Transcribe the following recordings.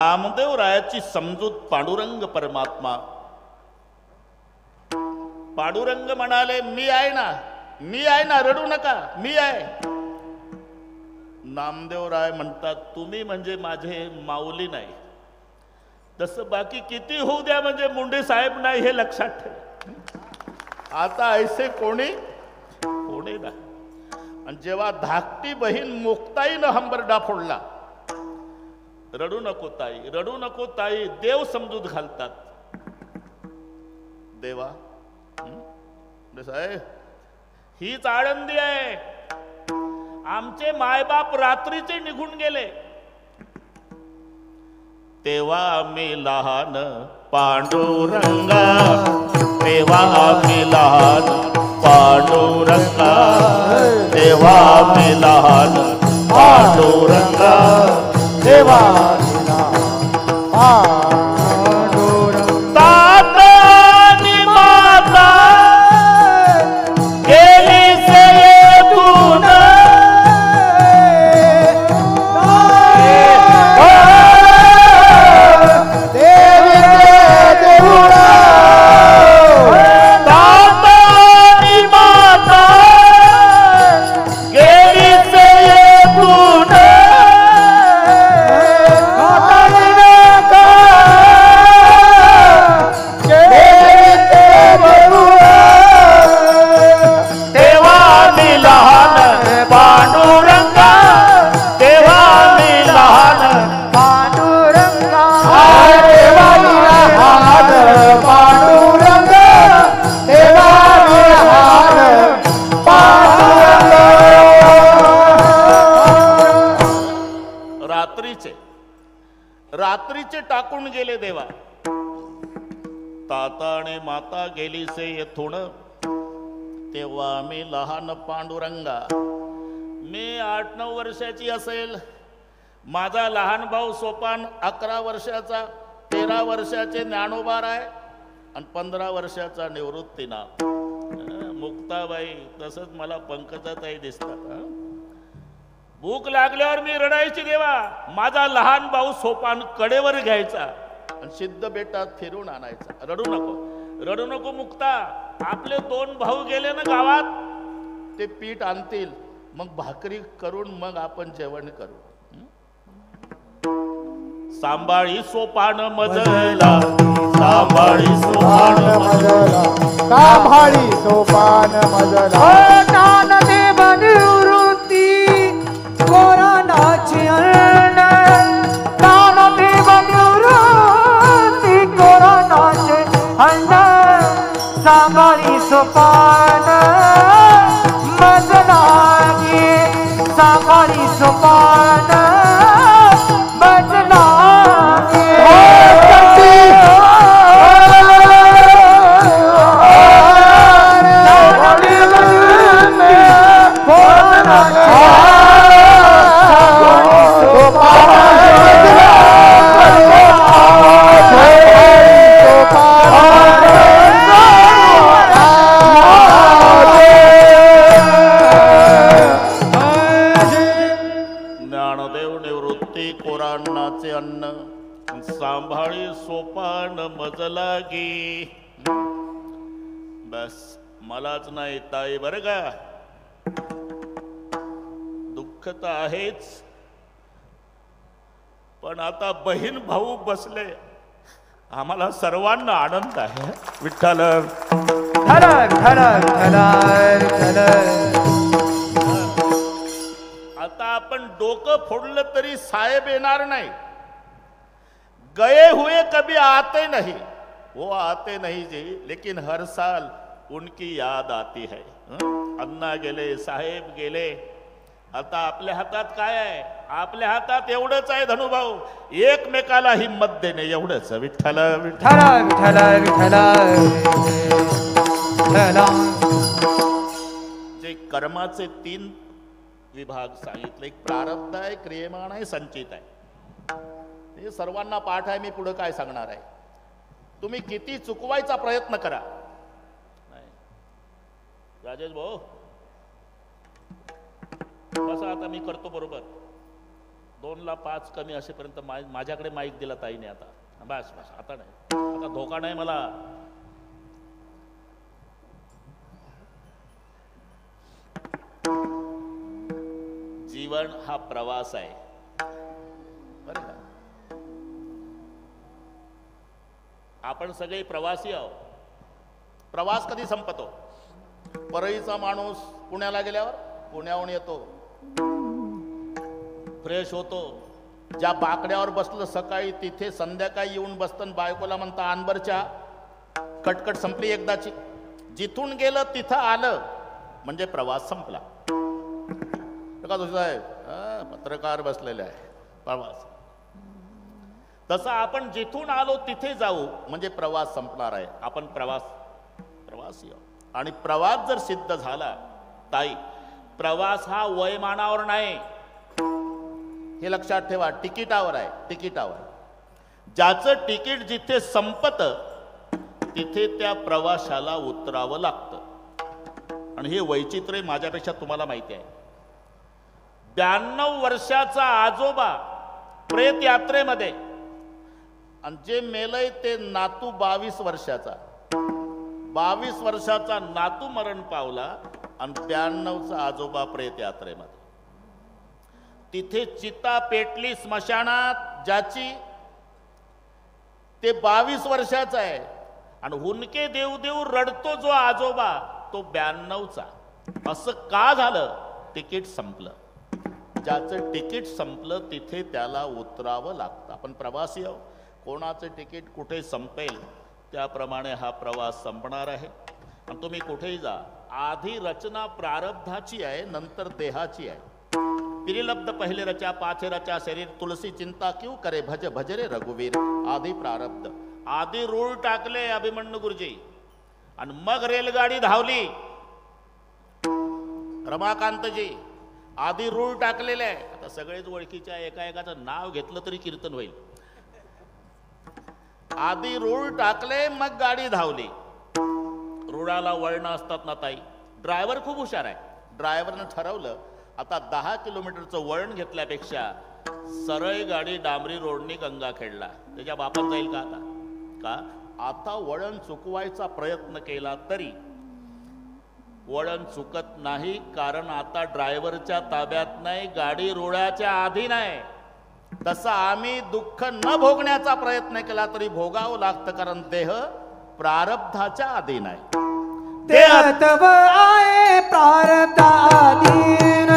नामदेवरायाची समजूत पांडुरंग परमात्मा. पांडुरंग म्हणाले, मी आहे ना, रडू नका, मी आहे. नामदेवराय म्हणतात, तुम्ही म्हणजे माझे माऊली नाही, तसं बाकी किती होऊ द्या म्हणजे मुंडे साहेब नाही, हे लक्षात ठेव. आता ऐसे कोणी ना. आणि जेव्हा धाकटी बहीण मुक्ताईनं हंबरडा फोडला, रडू नको ताई, देव समजूत घालतात. देवा साहेब, हीच आळंदी आहे. आमचे मायबाप रात्रीचे निघून गेले, तेव्हा आम्ही लहान पांडुरंगा, तेव्हा आम्ही लहान पांडुरंगा, तेव्हा आम्ही लहान पांडुरंगा, तेव्हा रात्रीचे टाकून गेले देवा. ताता आणि माता गेली से येथून, तेव्हा मी लहान पांडुरंगा. मी 8-9 वर्षाची असेल. माझा लहान भाऊ सोपान 11 वर्षाचा, 13 वर्षाचे ज्ञानोबा आहे आणि 15 वर्षाचा निवृत्तीनाथ. मुक्ताबाई, तसंच मला पंकजाताई दिसतात. भूक लागल्यावर मी रडायची देवा. माझा लहान भाऊ सोपान कडेवर घ्यायचा आणि सिद्ध बेटात फिरून आणायचा. रडू नको मुक्ता, आपले 2 भाऊ गेले ना गावात, ते पीठ आणतील, मग भाकरी करून मग आपण जेवण करू. सांभाळी सोपान मजला, सांभाळी सोपान मजला, सांभाळी सोपान मजला. कोरोनाची अन्न, दानदेव निवृत्ती कोरोनाचे अन्न. सांभाळी सोपान मजला गे, सांभाळी सोपान मजला गे. सांभाळी सोपान मजला गे. बस मलाच नाही ताई, बरं का. दुःख तर आहेच, पण आता बहीण भाऊ बसले, आम्हाला सर्वांना आनंद आहे. विठ्ठल आता आपण डोकं फोडलं तरी साहेब येणार नाही. गए हुए कभी आते नहीं, वो आते नहीं जी, लेकिन हर साल उनकी याद आती है. अण्णा गेले, साहेब गेले, आता आपल्या हातात काय आहे? आपल्या हातात एवढंच आहे धनुभाऊ, एकमेकाला हिंमत देणे, एवढंच. विठ्ठल विठ्ठल विठ्ठल. जे कर्माचे 3 विभाग सांगितले, एक प्रारब्ध आहे, क्रियमाण आहे, संचित आहे. हे सर्वांना पाठ आहे. मी पुढे काय सांगणार आहे, तुम्ही किती चुकवायचा प्रयत्न करा. राजेश भाऊ, बसा, आता मी करतो बरोबर. 2ला 5 कमी असेपर्यंत माझ्याकडे माईक दिला ताईने. आता बस बस, आता नाही, आता धोका नाही मला. जीवन हा प्रवास आहे बरं का. आपण सगळे प्रवासी आहोत. प्रवास कधी संपतो? परळीचा माणूस पुण्याला गेल्यावर पुण्याहून येतो, फ्रेश होतो. ज्या बाकड्यावर बसलं सकाळी तिथे संध्याकाळी येऊन बसतं. बायकोला म्हणता अनबरच्या, कटकट संपली एकदाची. जिथून गेलं तिथं आलं म्हणजे प्रवास संपला. का तुझं आहे पत्रकार बसलेले आहे, प्रवास. तसं आपण जिथून आलो तिथे जाऊ म्हणजे प्रवास संपणार आहे. आपण प्रवासी आहोत. आणि प्रवास जर सिद्ध झाला ताई, प्रवास हा वयमानावर नाही, हे लक्षात ठेवा. तिकिटावर आहे, तिकिटावर. ज्याचं तिकीट जिथे संपतं तिथे त्या प्रवाशाला उतरावं लागतं. आणि हे वैचित्र्य माझ्यापेक्षा तुम्हाला माहिती आहे. 92 वर्षाचा आजोबा प्रेत यात्रेमध्ये, आणि जे मेलय ते नातू 22 वर्षाचा. 22 वर्षाचा नातू मरण पावला आणि 92चा आजोबा प्रेत यात्रेमध्ये. तिथे चिता पेटली स्मशानात ज्याची, ते 22 वर्षाचा आहे. आणि हुनके देव देव रडतो जो आजोबा तो 92चा. असं का झालं? तिकीट संपलं. ज्याचं तिकीट संपलं तिथे त्याला उतरावं लागतं. आपण प्रवासी आहोत. कोणाचं तिकीट कुठे संपेल त्याप्रमाणे हा प्रवास संपणार आहे. आणि तुम्ही कुठेही जा, आधी रचना प्रारब्धाची आहे, नंतर देहाची आहे. पिरिलब्ध पहिले रचा पाछे रचा शरीर, तुलसी चिंता क्यों करे भज भज रे रघुवीर. आधी प्रारब्ध, आधी रूळ टाकले अभिमन्यू गुरुजी, आणि मग रेलगाडी धावली. रमाकांतजी आधी रूळ टाकलेले आहे. आता सगळेच ओळखीच्या एका एकाचं नाव घेतलं तरी कीर्तन होईल. आधी रूळ टाकले मग गाडी धावली. रुळाला वळण असतात ना ताई. ड्रायव्हर खूप हुशार आहे. ड्रायव्हरनं ठरवलं आता 10 किलोमीटरचं वळण घेतल्यापेक्षा सरळ गाडी डांबरी रोडनी गंगाखेडला. त्याच्या बापात जाईल का? आता वळण चुकवायचा प्रयत्न केला तरी वळण चुकत नाही, कारण आता ड्रायव्हरच्या ताब्यात नाही, गाडी रुळाच्या आधी नाही. तसं आम्ही दुःख न भोगण्याचा प्रयत्न केला तरी भोगावं लागतं, कारण देह प्रारब्धाच्या अधीन आहे. देह तब आए प्रारब्धाधीन,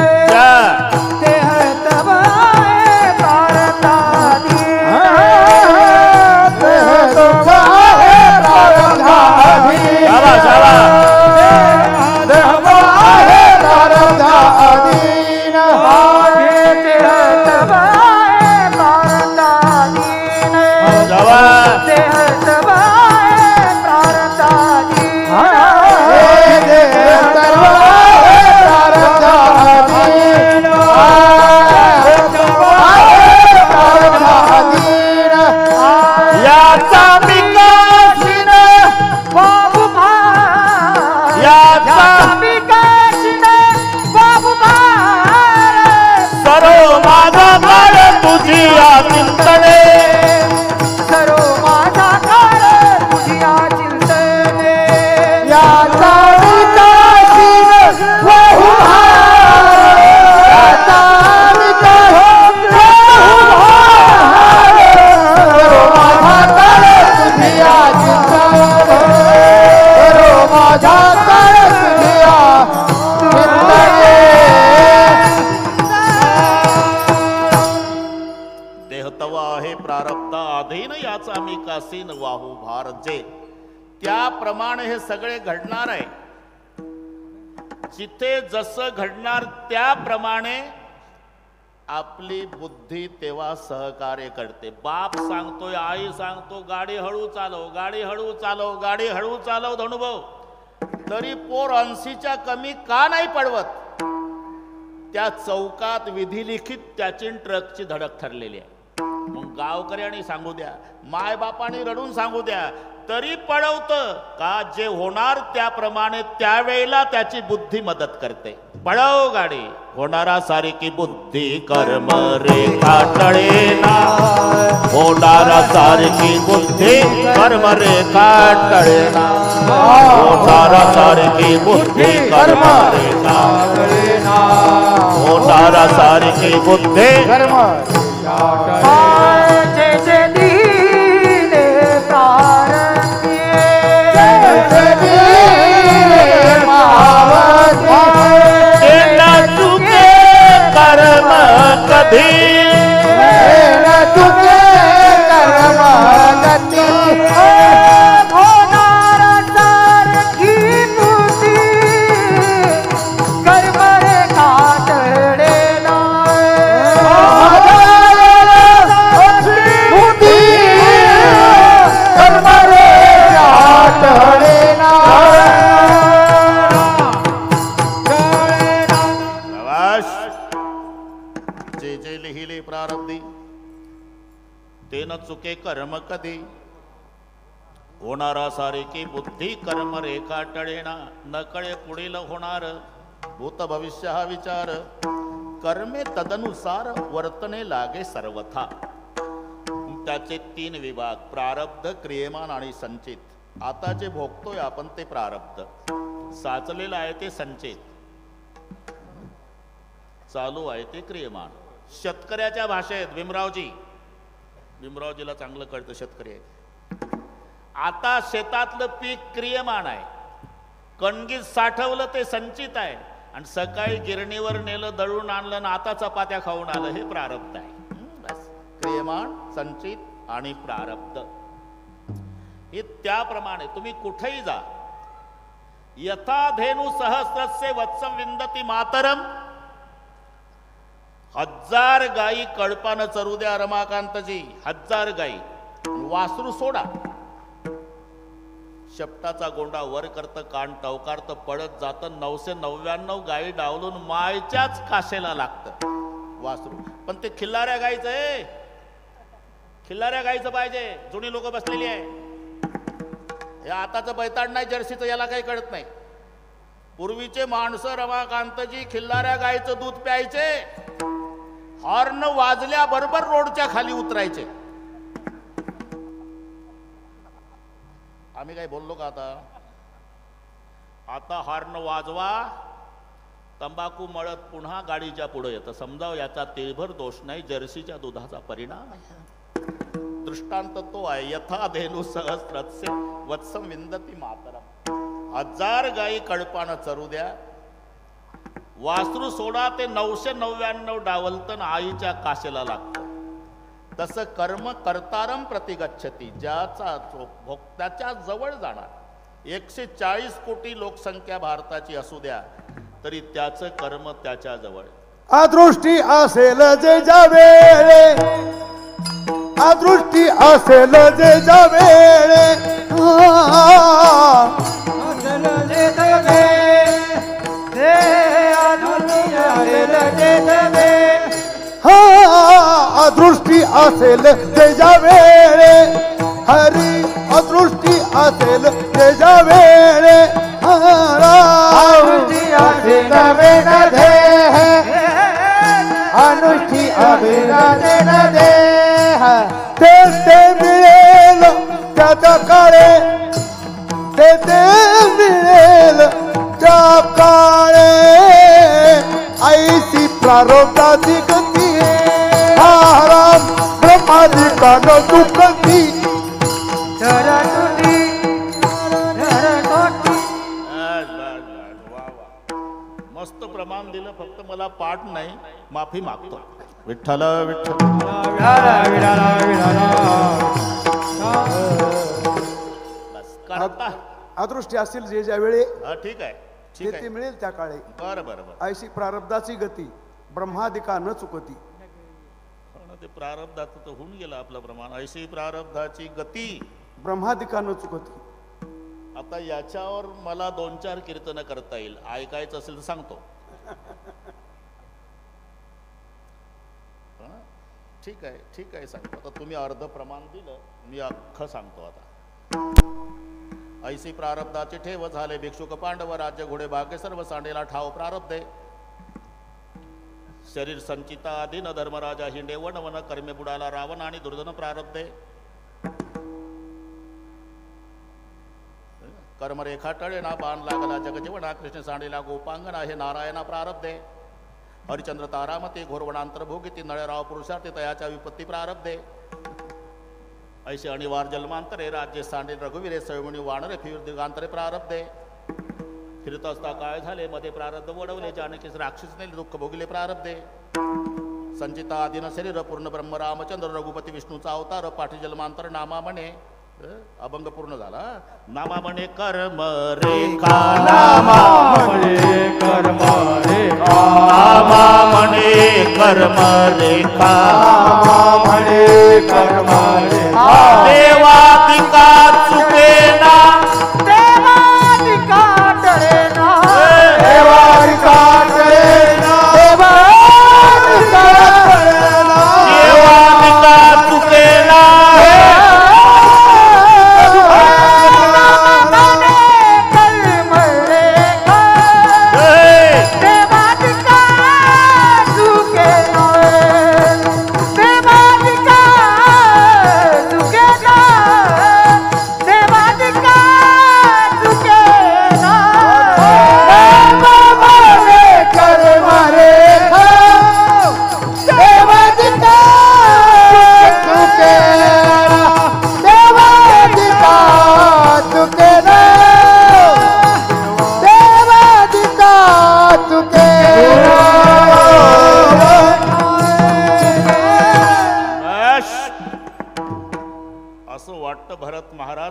देह तब आए प्रारब्धाधीन, देह तब आए प्रारब्धाधीन, देह आए प्रारब्धाधीन, देह तब आए प्रारब्धाधीन, देह तब आए प्रारब्धाधीन. वाहू भार जे. त्याप्रमाणे हे सगळे घडणार आहे. जिथे जसं घडणार त्याप्रमाणे आपली बुद्धी तेव्हा सहकार्य करते. बाप सांगतोय, आई सांगतो गाडी हळू चालव, गाडी हळू चालव, गाडी हळू चालव धनुभाऊ, तरी पोर 80च्या कमी का नाही पडवत? त्या चौकात विधिलिखित त्याची ट्रकची धडक ठरलेली आहे. मग गावकऱ्यांनी सांगू द्या, माय बापाने रडून सांगू द्या, तरी पळवतं का जे होणार त्याप्रमाणे त्यावेळेला त्याची बुद्धी मदत करते. पळव गाडी होणारा सारखी बुद्धी कर्म रेखा टळेना, होणारा सारखी बुद्धी कर्म रेखा टळेना, होणारा सारखी बुद्धी कर्म रेखा टळेना, होणारा सारखी बुद्धी कर्म जैसे दीने कर्म कधी तुझे कर्म गती होणार सारखी बुद्धी कर्म रेखा टळेना, बुद्धी कर्म रेखा टळेना. जे जे लिहिले प्रारब्धी ते न चुके कर्म कधी, होणारा सारखी बुद्धी कर्म रेखा टळेना, न कळे पुढील होणार भूत भविष्य हा विचार, कर्मे तदनुसार वर्तने लागे सर्वथा. त्याचे 3 विभाग, प्रारब्ध, क्रियमान आणि संचित. आता जे भोगतोय आपण ते प्रारब्ध, साचलेलं आहे ते संचित, चालू आहे ते क्रियमान. शेतकऱ्याच्या भाषेत भीमरावजीला चांगलं कळतं, शेतकरी आहे. आता शेतातलं पीक क्रियमान आहे, कणगीत साठवलं ते संचित आहे, आणि सकाळी गिरणीवर नेलं, दळून आणलं, ना आता चपात्या खाऊन आलं, हे प्रारब्ध आहे. बस क्रियमान, संचित आणि प्रारब्ध हे त्याप्रमाणे तुम्ही कुठेही जा. यथा धेनु सहस्रस्य वत्सम विंदती मातरम, 1000 गायी कळपानं चरू द्या रमाकांतजी, 1000 गायी, वासरू सोडा. शेपटाचा गोंडा वर करतं, कान टवकारतं, पळत जातं, 999 गायी डावलून मायच्याच काशेला लागतं वासरू. पण ते खिल्लाऱ्या गायीचं आहे, खिल्लाऱ्या गायीचं पाहिजे. जुनी लोक बसलेली आहे. हे आताचं बैताड नाही, जर्सीचं, याला काही कळत नाही. पूर्वीचे माणसं रमाकांतजी खिल्लाऱ्या गायीचं दूध प्यायचे, हॉर्न वाजल्याबरोबर रोडच्या खाली उतरायचे. आम्ही काही बोललो का आता हॉर्न वाजवा, तंबाखू मळत पुन्हा गाडीच्या पुढे येतं. समजाव याचा तिळभर दोष नाही, जर्सीच्या दुधाचा परिणाम आहे. दृष्टांत तो आहे. यथा धेनु सहस्रस्य वत्सम विंदती मातरम, 1000 गायी कळपानं चरू द्या, वासरू सोडा ते 999 डावलतन आईच्या काशेला लागतं. तसं कर्म कर्तारम प्रतिगच्छती, ज्याचा भोक्त्याच्या जवळ जाणार. 140 कोटी लोकसंख्या भारताची असू द्या तरी त्याचं कर्म त्याच्या जवळ. अदृष्टी असेल जे जावेळे, अदृष्टी असेल जे जावेळे, अदृष्टी असेल त्याच्या वेळे, हरी अदृष्टी असेल त्याच्या वेळे, अनुष्ठी असेल दे, अनुष्ठी अभिनंदन दे, ते मिळेल त्या काळे, ते मिळेल त्या काळे, ऐसी प्रारब्धाची गती, राम ब्रह्मादिका न दुःखती. मस्त प्रमाण दिलं, फक्त मला पाठ नाही, माफी मागतो. विठ्ठल विठ्ठल. बस करता अदृष्टी असतील जे ज्या वेळी, ठीक आहे, ठीक ते आहे, मिळेल त्या काळे. बरं बरं बरं. ऐशी प्रारब्धाची गती, ब्रह्मादिका न चुकती. ते प्रारब्धाचं तर होऊन गेलं आपलं प्रमाण. ऐशी प्रारब्धाची गती, ब्रह्मादिका न चुकती. आता याच्यावर मला 2-4 कीर्तनं करता येईल. ऐकायचं असेल तर सांगतो. ठीक आहे सांगतो. आता तुम्ही अर्ध प्रमाण दिलं, मी अख्खं सांगतो आता. ऐसी प्रारब्धाचे ठेव झाले भिक्षुक पांडव राज्य घोडे भाग्य सर्व सांडेला ठाव प्रारब्धे शरीर संचिता आधी न धर्मराजा हिंडे वन वन कर्मे बुडाला रावण आणि दुर्धन प्रारब्धे कर्मरेखा टळे ना बाण लागला जगजीवना कृष्ण सांडेला गोपांगना हे नारायणा प्रारब्धे हरिचंद्र तारामते घोरवणांतर भोगिती नळराव पुरुषार्थे तयाच्या विपत्ती प्रारब्धे ऐसे अनिवार जन्मांतरे राज्य सांडे रघुवीरे सैमुनी वानरे फिर दिगांतरे प्रारब्धे फिरत असता काय झाले मध्ये प्रारब्ध वडवले जानकीस राक्षसने दुःख भोगले प्रारब्धे संचिता आदिन शरीर पूर्ण ब्रह्म रामचंद्र रघुपती विष्णूचा अवतार पाठी जन्मांतर नामा म्हणे अभंग पूर्ण झाला. नामा म्हणे कर्म रेखा नामा म्हणे कर्म रेखा नामा म्हणे कर्म रेखा नामा म्हणे कर्म रेखा देवादिका चुकेना देवादिका टळेना देवादिका टळेना देवादिका टळेना देवादिका चुकेना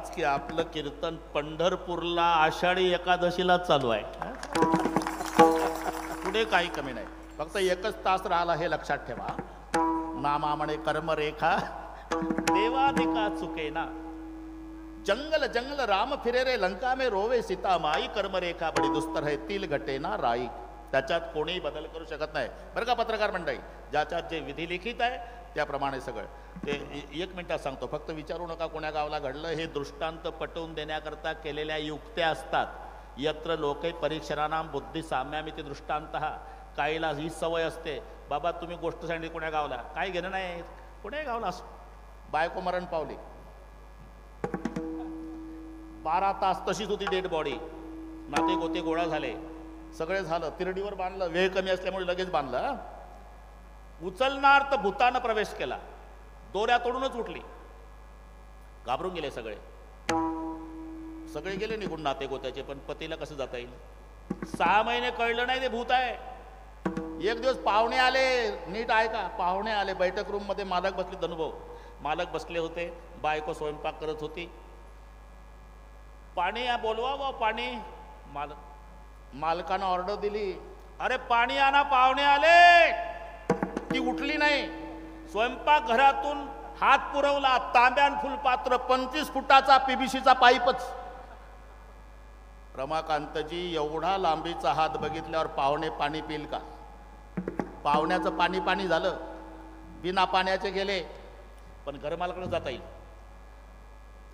की आपलं कीर्तन पंढरपूरला आषाढी एकादशीला चालू आहे. पुढे काही कमी नाही, फक्त एकच तास राहिला हे लक्षात ठेवा. नामा म्हणे कर्मरेखा देवादिका चुकेना जंगल जंगल राम फिरे रे लंका में रोवे सीता माई कर्मरेखा बडी दुस्तर है तिल घटे ना राई. त्याच्यात कोणीही बदल करू शकत नाही बरं का पत्रकार मंडळी. ज्याच्यात जे विधी लिखित आहे त्याप्रमाणे सगळं ते 1 मिनिटात सांगतो. फक्त विचारू नका कोण्या गावाला घडलं. हे दृष्टांत पटवून देण्याकरता केलेल्या युक्त्या असतात. यत्र लोके परीक्षणानाम बुद्धी साम्यामिती दृष्टांत. काहीला ही सवय असते, बाबा तुम्ही गोष्ट सांगितली कोण्या गावाला, काय घेणं नाही, कोण्या गावाला बायको मरण पावली, 12 तास तशीच होती डेड बॉडी, नाते गोते गोळा झाले, सगळे झालं, तिरडीवर बांधलं, वेळ कमी असल्यामुळे लगेच बांधलं. उचलणार तर भूतानं प्रवेश केला, दोऱ्या तोडूनच उठली, घाबरून गेले सगळे. सगळे गेले निघून नाते गोत्याचे, पण पतीला कसं जाता येईल. 6 महिने कळलं नाही ते भूत आहे. एक दिवस पाहुणे आले, नीट ऐका, पाहुणे आले. बैठक रूम मध्ये मालक बसले, धनुभाऊ मालक बसले होते, बायको स्वयंपाक करत होती. पाणी बोलवा व पाणी. मालकानं ऑर्डर दिली, अरे पाणी आणा, पाहुणे आले. ती उठली नाही. स्वयंपाक घरातून हात पुरवला, तांब्यान फुलपात्र, 25 फुटाचा पीबीसीचा पाईपच. रमाकांतजी एवढा लांबीचा हात बघितल्यावर पाहुणे पाणी पिल का. पाहुण्याचं पाणी पाणी झालं, बिना पाण्याचे गेले, पण घरमालकाकडे जाता येईल.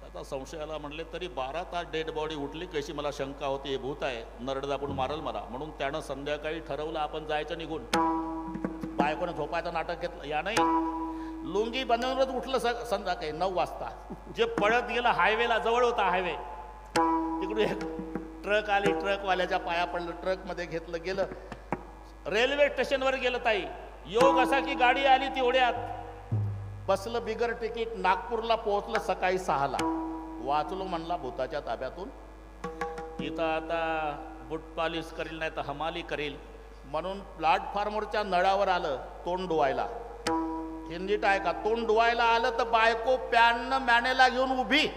आता संशयाला म्हणले तरी 12 तास डेड बॉडी उठली कशी, मला शंका होती हे भूत आहे, नरड दाबून मारल मला. म्हणून त्यानं संध्याकाळी ठरवलं आपण जायचं निघून. बायकोनं झोपायचं नाटक घेतलं, या नाही लुंगी बनवूनच उठलं संध्याकाळी 9 वाजता. जे पळत गेलं हायवेला, जवळ होता हायवे, तिकडून एक ट्रक आली, ट्रकवाल्याच्या पाया पडलं, ट्रकमध्ये घेतलं, गेलं रेल्वे स्टेशनवर गेलं. ताई योग असा की गाडी आली तेवढ्यात, बसलं बिगर तिकीट, नागपूरला पोहोचलं सकाळी 6ला. वाचलो म्हणला भूताच्या ताब्यातून. इथं आता बुट पॉलिश करील नाही तर हमाली करील म्हणून प्लॅटफॉर्मवरच्या नळावर आलं तोंड धुवायला. हिंदीत आहे का, तोंड धुवायला आलं तर बायको पॅननं मॅनेला घेऊन उभी.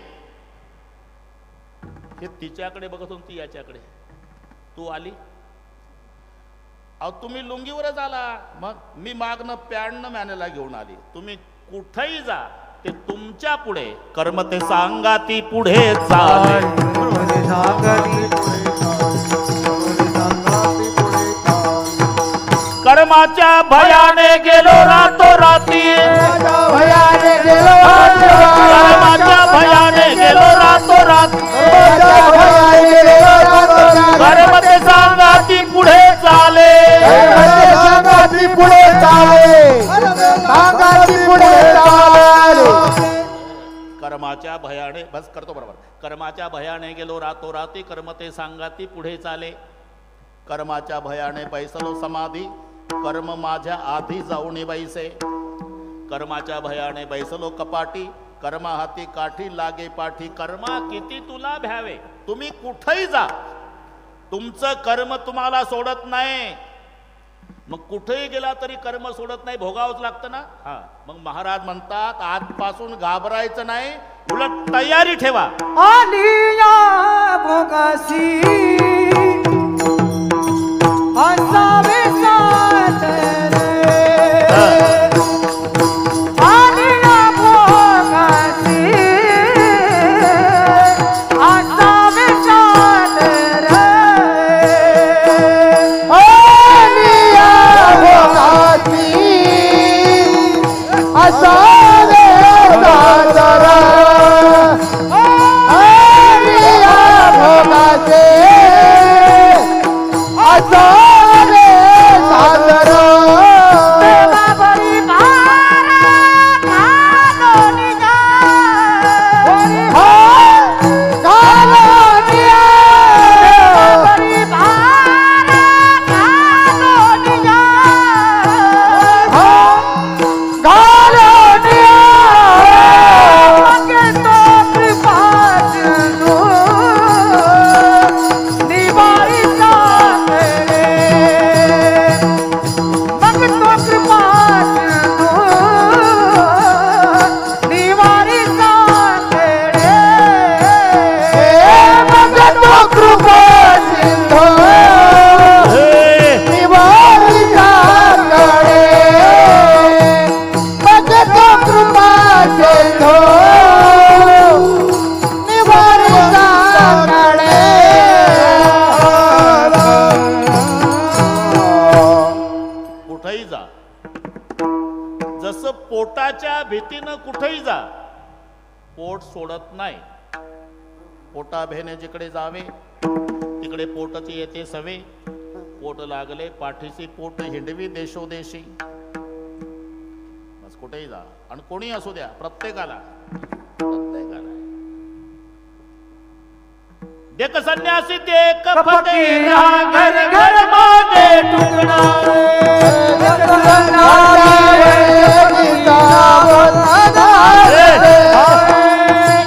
हे तिच्याकडे बघत होती, ती याच्याकडे. तू आली, अहो तुम्ही लुंगीवरच आला, मग मी मागणं पॅननं मॅनेला घेऊन आली. तुम्ही कुठेही जा ते तुमच्या पुढे, कर्म ते सांगा ती पुढे चाले. कर्म कर्माच्या भयाने गेलो रातोराती, भयाने गेलो कर्माच्या भयाने गेलो रातोराती, कर्म ते सांगाती पुढे चाले, सांगाती पुढे चाले, सांगाती पुढे चाले. कर्माच्या भयाने, बस करतो बरोबर, कर्माच्या भयाने गेलो रातोराती, कर्म ते सांगाती पुढे चाले, कर्माच्या भयाने बैसलो समाधी, कर्म माझ्या आधी जाऊन बैसे, कर्माच्या भयाने बैसलो कपाटी, कर्मा हाती काठी लागे पाठी, कर्मा किती तुला भ्यावे. तुम्ही कुठेही जा, तुमचं कर्म तुम्हाला सोडत नाही. मग कुठेही गेला तरी कर्म सोडत नाही, भोगावंच लागतं ना. हा, मग महाराज म्हणतात आजपासून घाबरायचं नाही, उलट तयारी ठेवा. आलिया भोगासी असावे साथ रे, आलिया भोगासी असावे साथ रे, आलिया भोगासी असावे साथ रे, आलिया भोगासी असावे सादर. देवावरी भारा घालोनी जा, घालोनी जा, देवावरी भारा घालोनी जा, घालोनी जा, मगे तो कृपा सिंधू निवारी साथ रे, मग तो कृपा सिंधू निवारी साथ रे, मग तो कृपा सिंधू निवारी साथ रे, मग तो कृपा सिंधू निवारी साथ रे. कुठेही जा, जसं पोटाच्या भीतीनं कुठेही जा, पोट सोडत नाही. पोटा भेने जिकडे जावे तिकडे पोटची येते सवे, पोट लागले पाठीशी पोट हिंडवी देशोदेशी. बस कुठेही जा, आणि कोणी असू द्या, प्रत्येकाला देख संन्यासी देख फकीरा, घर घर मागे टुकड़ा,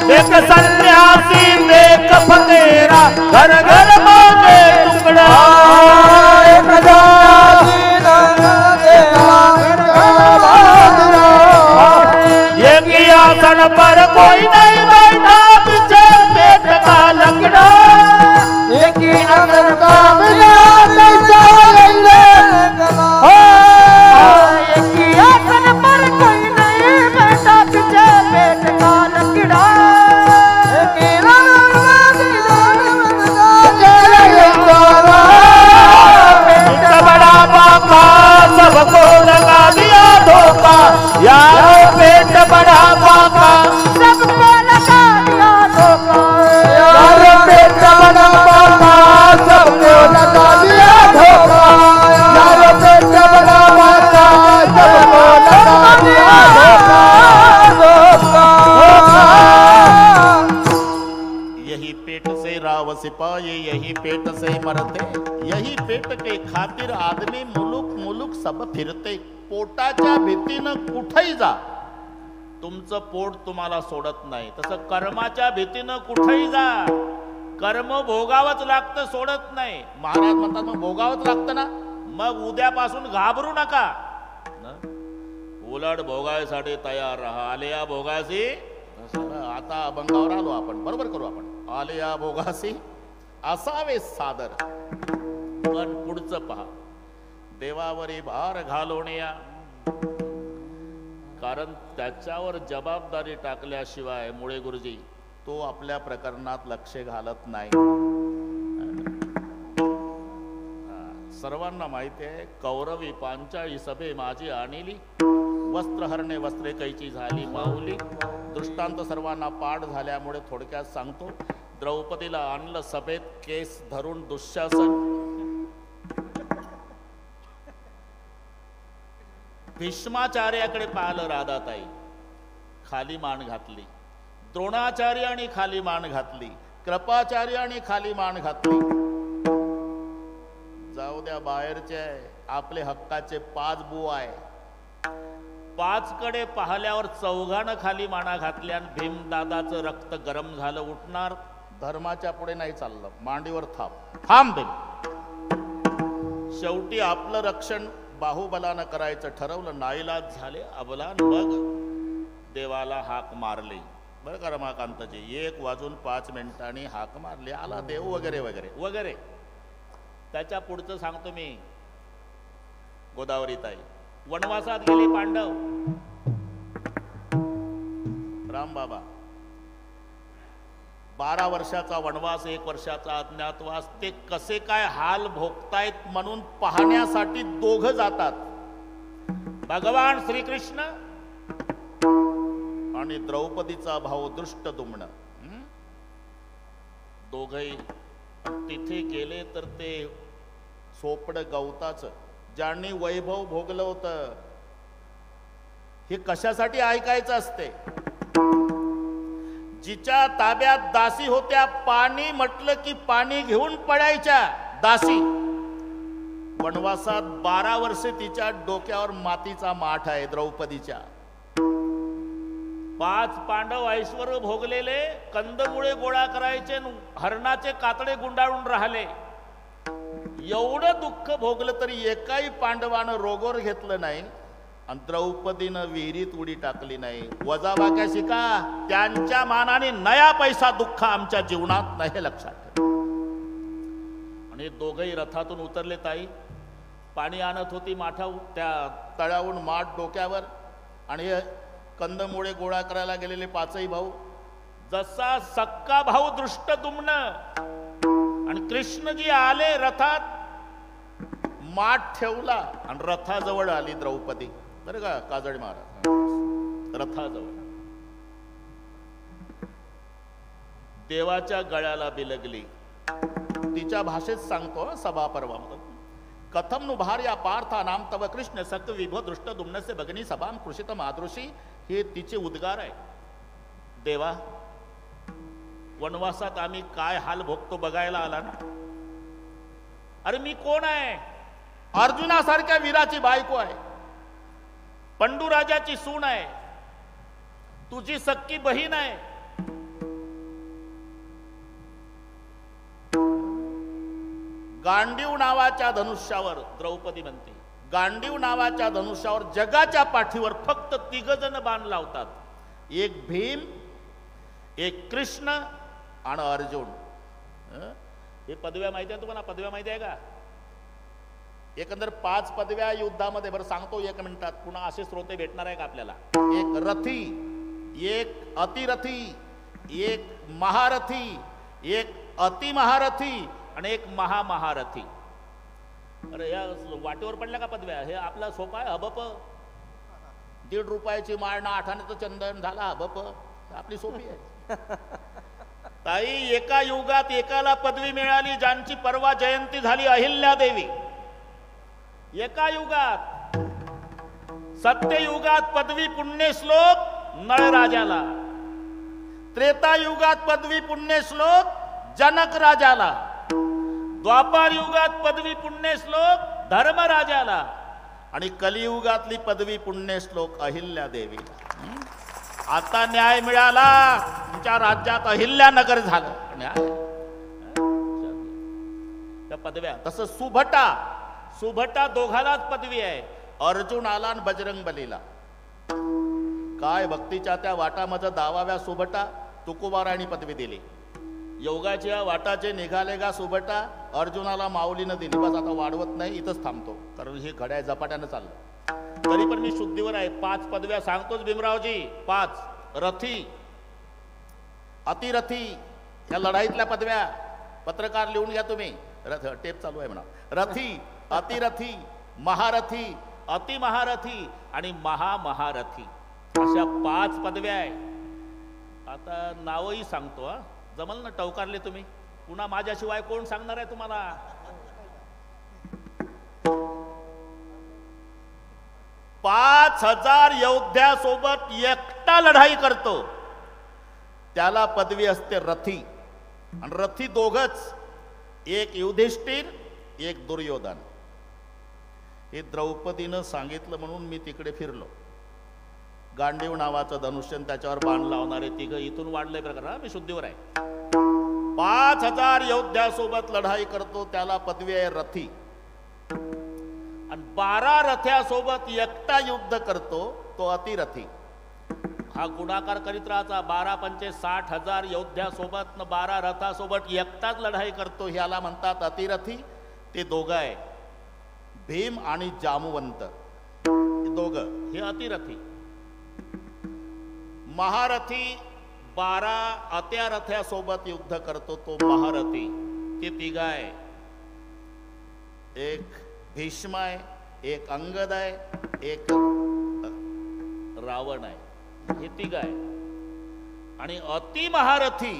देख संन्यासी देख फकीरा, घर घर मागे टुकड़ा, ये किया सन पर कोई नहीं बैठा, पीछे पेट का लंगड़ा, बड़ा बाबा सबको लगा दिया धोखा, यार पेट बड़ा बाबा सबको लगा दिया धोखा, यार पेट बड़ा बाबा सबको लगा दिया धोखा, यार पेट बड़ा बाबा सबको लगा दिया धोखा. यही पेट से राव सिपाही, यही पेट से मरते, यही पेट के खातिर आदमी मुलुक मुलुक सब फिरते. पोटाच्या भीतीनं कुठेही जा, तुमचं पोट तुम्हाला सोडत नाही. तसं कर्माच्या भीतीनं कुठेही जा, कर्म भोगावंच लागतं, सोडत नाही. महाराज म्हणतात मग भोगावंच लागतं ना, मग उद्यापासून घाबरू नका, उलट भोगायसाठी तयार राहा. आले या भोगासी, आता अभंगावर आलो आपण, बरोबर करू आपण. आले या भोगासी असावे सादर, पण पुढचं पहा, देवावरी भार घालोण्या, कारण त्याच्यावर जबाबदारी टाकल्याशिवाय मुळे गुरुजी तो आपल्या प्रकरणात लक्ष घालत नाही. सर्वांना माहिती आहे, कौरवी पांचाळी सभे माझी आणली, वस्त्रहरणे वस्त्रे कैची झाली माऊली. दृष्टांत सर्वांना पाठ झाल्यामुळे थोडक्यात सांगतो. द्रौपदीला आणलं सभेत, केस धरून दुःशासन. भीष्माचार्याकडे पाहिलं राधाताई, खाली मान घातली. द्रोणाचार्याने खाली मान घातली. कृपाचार्याने खाली मान घातली. जाऊ द्या, बाहेरचे आहे, आपले हक्काचे 5 बुवा आहे. 5 कडे पाहिल्यावर 4घानं खाली माना घातल्या. भीमदादाचं रक्त गरम झालं. उठणार, धर्माच्या पुढे नाही चाललं, मांडीवर थांब भीम. शेवटी आपलं रक्षण बाहुबलानं करायचं ठरवलं. नाईलाज झाले अबलान. मग देवाला हाक मारली. बरं का रमाकांतजी, 1:05 हाक मारली. आला देव वगैरे वगैरे वगैरे. त्याच्या पुढचं सांगतो मी. गोदावरीताई वनवासात गेले पांडव. रामबाबा 12 वर्षाचा वनवास, 1 वर्षाचा अज्ञातवास. ते कसे काय हाल भोगतायत म्हणून पाहण्यासाठी दोघं जातात. भगवान श्रीकृष्ण आणि द्रौपदीचा भाऊ दृष्टद्युम्न. दोघही तिथे गेले तर ते सोपडं गवताचं, ज्यांनी वैभव भोगलं होतं, हे कशासाठी ऐकायचं असते? जिच्या ताब्यात दासी होत्या, पाणी म्हटलं की पाणी घेऊन पडायच्या दासी. वनवासात 12 वर्षे तिच्या डोक्यावर मातीचा माठ आहे द्रौपदीच्या. 5 पांडव ऐश्वर भोगलेले, कंदमुळे गोळा करायचे, हरणाचे कातडे गुंडाळून राहिले. एवढं दुःख भोगलं तरी एकाही पांडवानं रोगोर घेतलं नाही. आणि द्रौपदीनं विहिरीत उडी टाकली नाही. वजाबाक्या शिका, त्यांच्या मानाने नया पैसा दुःख आमच्या जीवनात नाही, हे लक्षात ठेवा. आणि दोघही रथातून उतरले. ताई पाणी आणत होती माठाऊ, त्या तळ्याहून माठ डोक्यावर. आणि कंदमुळे गोळा करायला गेलेले 5ही भाऊ. जसा सक्का भाऊ दृष्टद्युम्न आणि कृष्णजी आले रथात, माठ ठेवला आणि रथाजवळ आली द्रौपदी. बरं का काजळी महाराज, रथाजवळ देवाच्या गळ्याला बिलगली. तिच्या भाषेत सांगतो सभा पर्वा. कथम नु भार्या पार्था नाम तव कृष्ण सक विभो दृष्टद्युम्नस्य भगिनी सभाम कृषित मादृशी. हे तिचे उद्गार आहे. देवा, वनवासात आम्ही काय हाल भोगतो बघायला आला ना? अरे मी कोण आहे? अर्जुनासारख्या वीराची बायको आहे, पंडूराजाची सून आहे, तुझी सक्की बहीण आहे. गांडीव नावाच्या धनुष्यावर, द्रौपदी म्हणते, गांडीव नावाच्या धनुष्यावर जगाच्या पाठीवर फक्त 3 जण बाण लावतात. एक भीम, एक कृष्ण आणि अर्जुन. हे पदव्या माहिती आहे तुम्हाला? पदव्या माहिती आहे का? एकंदर 5 पदव्या युद्धामध्ये. बरं सांगतो 1 मिनिटात, पुन्हा असे श्रोते भेटणार आहे का आपल्याला? एक रथी, एक अतिरथी, एक महारथी, एक अतिमहारथी आणि एक महामहारथी. अरे या वाटेवर पडल्या का पदव्या? हे आपला सोपा आहे. हबप 1.5 रुपयाची माळ ना 8 आण्याचं चंदन झाला हबप. आपली सोपी आहे. ताई एका युगात एकाला पदवी मिळाली, ज्यांची परवा जयंती झाली, अहिल्यादेवी. एका युगात, सत्ययुगात पदवी पुण्यश्लोक नळराजाला, त्रेतायुगात पदवी पुण्यश्लोक जनक राजाला, द्वापार युगात पदवी पुण्यश्लोक धर्मराजाला आणि कलियुगातली पदवी पुण्यश्लोक अहिल्यादेवी. आता न्याय मिळाला, तुमच्या राज्यात अहिल्यानगर झालं. न्याय त्या पदव्या. तसं सुभटा दोघालाच पदवी आहे. अर्जुन आला आणि बजरंग बलीला. काय भक्तीच्या त्या वाटामध्ये 10व्या सुभटा तुकोबारायणी पदवी दिली. योगाच्या वाटाचे निघाले का सुभटा, अर्जुनाला माऊलीनं दिली. बस आता वाढवत नाही, इथंच थांबतो, कारण हे घड्याळ झपाट्यानं चाललं. तरी पण मी शुद्धीवर आहे. 5 पदव्या सांगतोच भीमरावजी. 5 रथी, अतिरथी, या लढाईतल्या पदव्या. पत्रकार लिहून घ्या तुम्ही. टेप चालू आहे म्हणा. रथी, अतिरथी, महारथी, अतिमहारथी आणि महामहारथी अशा 5 पदव्या आहे. आता नावही सांगतो हा, जमल ना टवकारले तुम्ही? पुन्हा माझ्याशिवाय कोण सांगणार आहे तुम्हाला? 5000 योद्ध्यासोबत एकटा लढाई करतो त्याला पदवी असते रथी. आणि रथी दोघच, एक युधिष्ठिर, एक दुर्योधन. हे द्रौपदीनं सांगितलं म्हणून मी तिकडे फिरलो. गांडीव नावाचं धनुष्य त्याच्यावर बाण लावणारे 3 इथून वाढले प्रकार. मी शुद्धीवर आहे. 5000 योद्ध्यासोबत लढाई करतो त्याला पदवी आहे रथी. आणि 12 रथ्यासोबत एकटा युद्ध करतो तो अतिरथी. हा गुणाकार करीत राहायचा. 12 पंचे 60,000 योद्ध्यासोबत 12 रथासोबत एकटाच लढाई करतो ह्याला म्हणतात अतिरथी. ते दोघं आहे, भीम आणि जामवंत, हे दोघं, हे अतिरथी. महारथी 12 अत्या रथ्यासोबत युद्ध करतो तो महारथी. ते 3 आहे, एक भीष्म आहे, एक अंगद आहे, एक रावण आहे. हे 3 आहे. आणि अति महारथी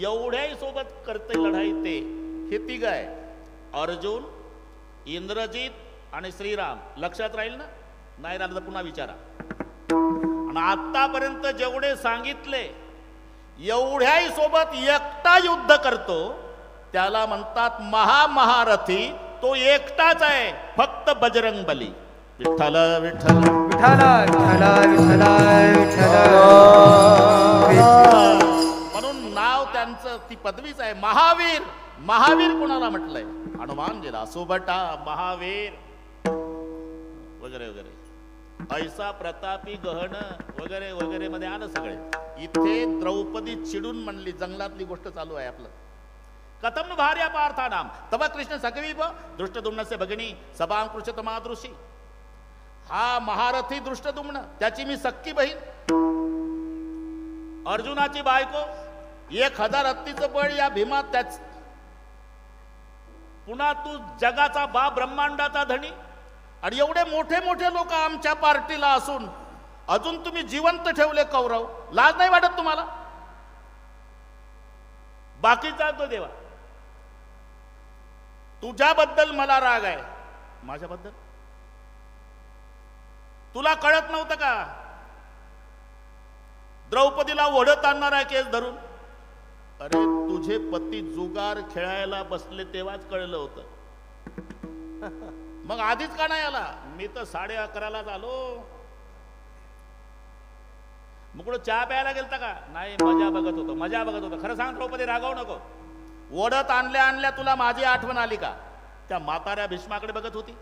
एवढ्याही सोबत करते लढाई ते, हे 3 आहे, अर्जुन, इंद्रजित आणि श्रीराम. लक्षात राहील ना? नाही राहिलं तर पुन्हा विचारा. आणि आतापर्यंत जेवढे सांगितले एवढ्याही सोबत एकटा युद्ध करतो त्याला म्हणतात महामहारथी. तो एकटाच आहे, फक्त बजरंग बली. विठ्ठल विठ्ठल विठ्ठल विठ्ठल विठ्ठल विठ्ठल. म्हणून नाव त्यांचं, ती पदवीच आहे महावीर. महावीर कोणाला म्हटलंय? हनुमान गेला सुबटा महावीर वगैरे वगैरे. ऐसा प्रतापी गहन वगैरे वगैरे मध्ये आलं सगळे. इथे द्रौपदी चिडून म्हणली, जंगलातली गोष्ट चालू आहे आपलं. कथम भार्या पार्थानाम तव कृष्ण सखवीप दृष्टदुम्नस्य भगिनी सभां कृषत मादृशी. हा महारथी दृष्टदुम्न, त्याची मी सख्खी बहीण. अर्जुनाची बायको, 1000 हत्तीचं बळ या भीमात त्याच. पुन्हा तू जगाचा बाप, ब्रह्मांडाचा धनी. आणि एवढे मोठे मोठे लोक आमच्या पार्टीला असून अजून तुम्ही जिवंत ठेवले कौरव. लाज नाही वाटत तुम्हाला? बाकीचा तो देवा, तुझ्याबद्दल मला राग आहे. माझ्याबद्दल तुला कळत नव्हतं का? द्रौपदीला ओढत आणणार आहे केस धरून. अरे तुझे पती जुगार खेळायला बसले तेव्हाच कळलं होतं. मग आधीच का नाही आला? मी तर 11:30लाच आलो. मग कुठं चहा प्यायला गेलता का? नाही, मजा बघत होतो, मजा बघत होतो. खरं सांग द्रौपदी, रागावू नको. ओढत आणल्या आणल्या तुला माझी आठवण आली का? त्या म्हाताऱ्या भीष्माकडे बघत होती,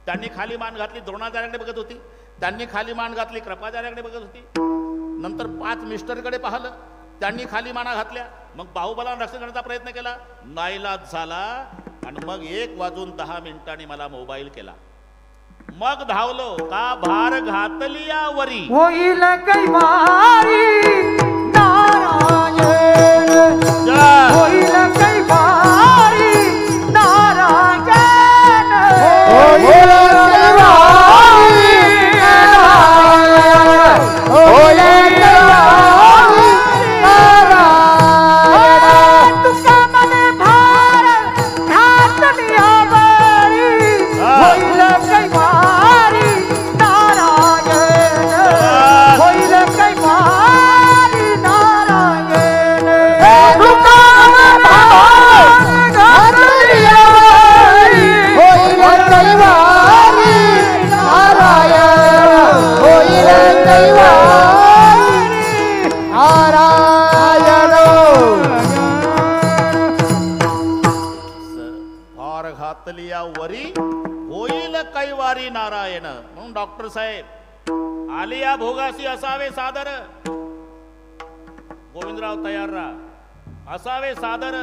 त्यांनी खाली मान घातली. द्रोणाचार्याकडे बघत होती, त्यांनी खाली मान घातली. कृपाचार्याकडे बघत होती. नंतर 5 मिस्टरकडे पाहिलं, त्यांनी खाली माना घातल्या. मग बाहुबलाला रक्षण करण्याचा प्रयत्न केला, नाईलाज झाला. आणि मग 1:10 मला मोबाईल केला. मग धावलो का भार घातली या वरी. होईल कैवारी नारायण, होईल कैवारी नारायण, होईल कैवारी नारायण, होईल कैवारी नारायण. तुका मने भार घातली या वरी, होईल कैवारी नारायण, होईल कैवारी नारायण. तुका मने भार घातली या वरी, होईल कैवारी नारायण, होईल कैवारी नारायण. भार घातली या वरी होईल कैवारी नारायण. म्हणून डॉक्टर साहेब, आलिया भोगासी असावे सादर. गोविंदराव तयार राहा, असावे सादर.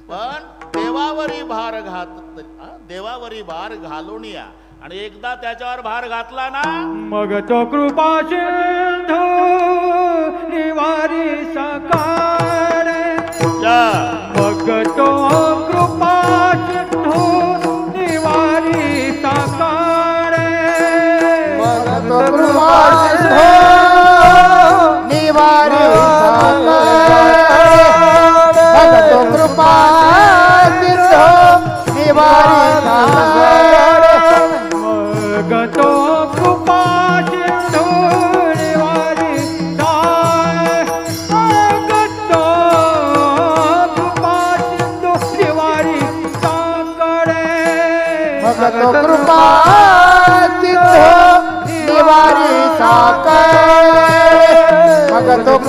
पण देवावरी भार देवावरी भार घालून या. आणि एकदा त्याच्यावर भार घातला ना, मग तो कृपा सिंधू निवारी सकार. मग तो कृपा सिंधू निवारी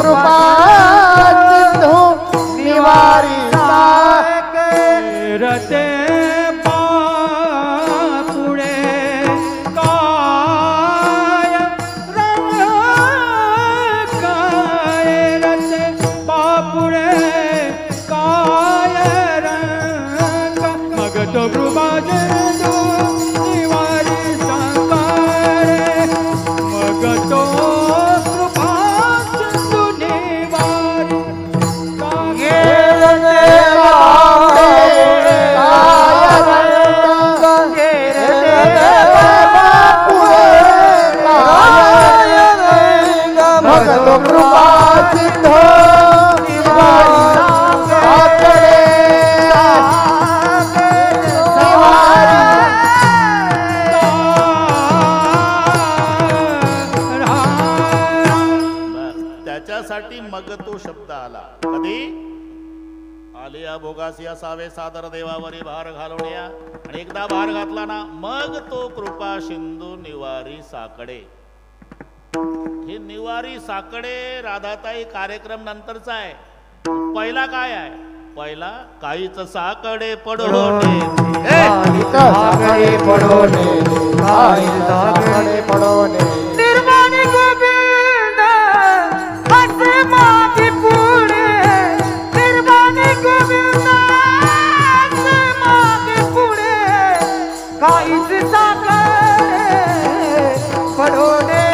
कृपा सिंधू निवारी रते पुढे काय काय रते पुढे काय रंग मग तो कृपा सिंधू निवारी साकारे मग तो कृपा सिंधू निवारी त्याच्यासाठी मग तो शब्द आला. कधी आलिया भोगासिया सावे सादर देवावरी भार घालवण्या. आणि एकदा भार घातला ना मग तो कृपा सिंधू निवारी साकडे. हे निवारी साकडे राधाताई कार्यक्रम नंतरचा आहे. पहिला काय आहे? पहिला काहीच साकडे पडोने निर्माणी गोविंद हसे मागे पुढे निर्माणी गोविंद हसे मागे पुढे काहीच साखरे पडोने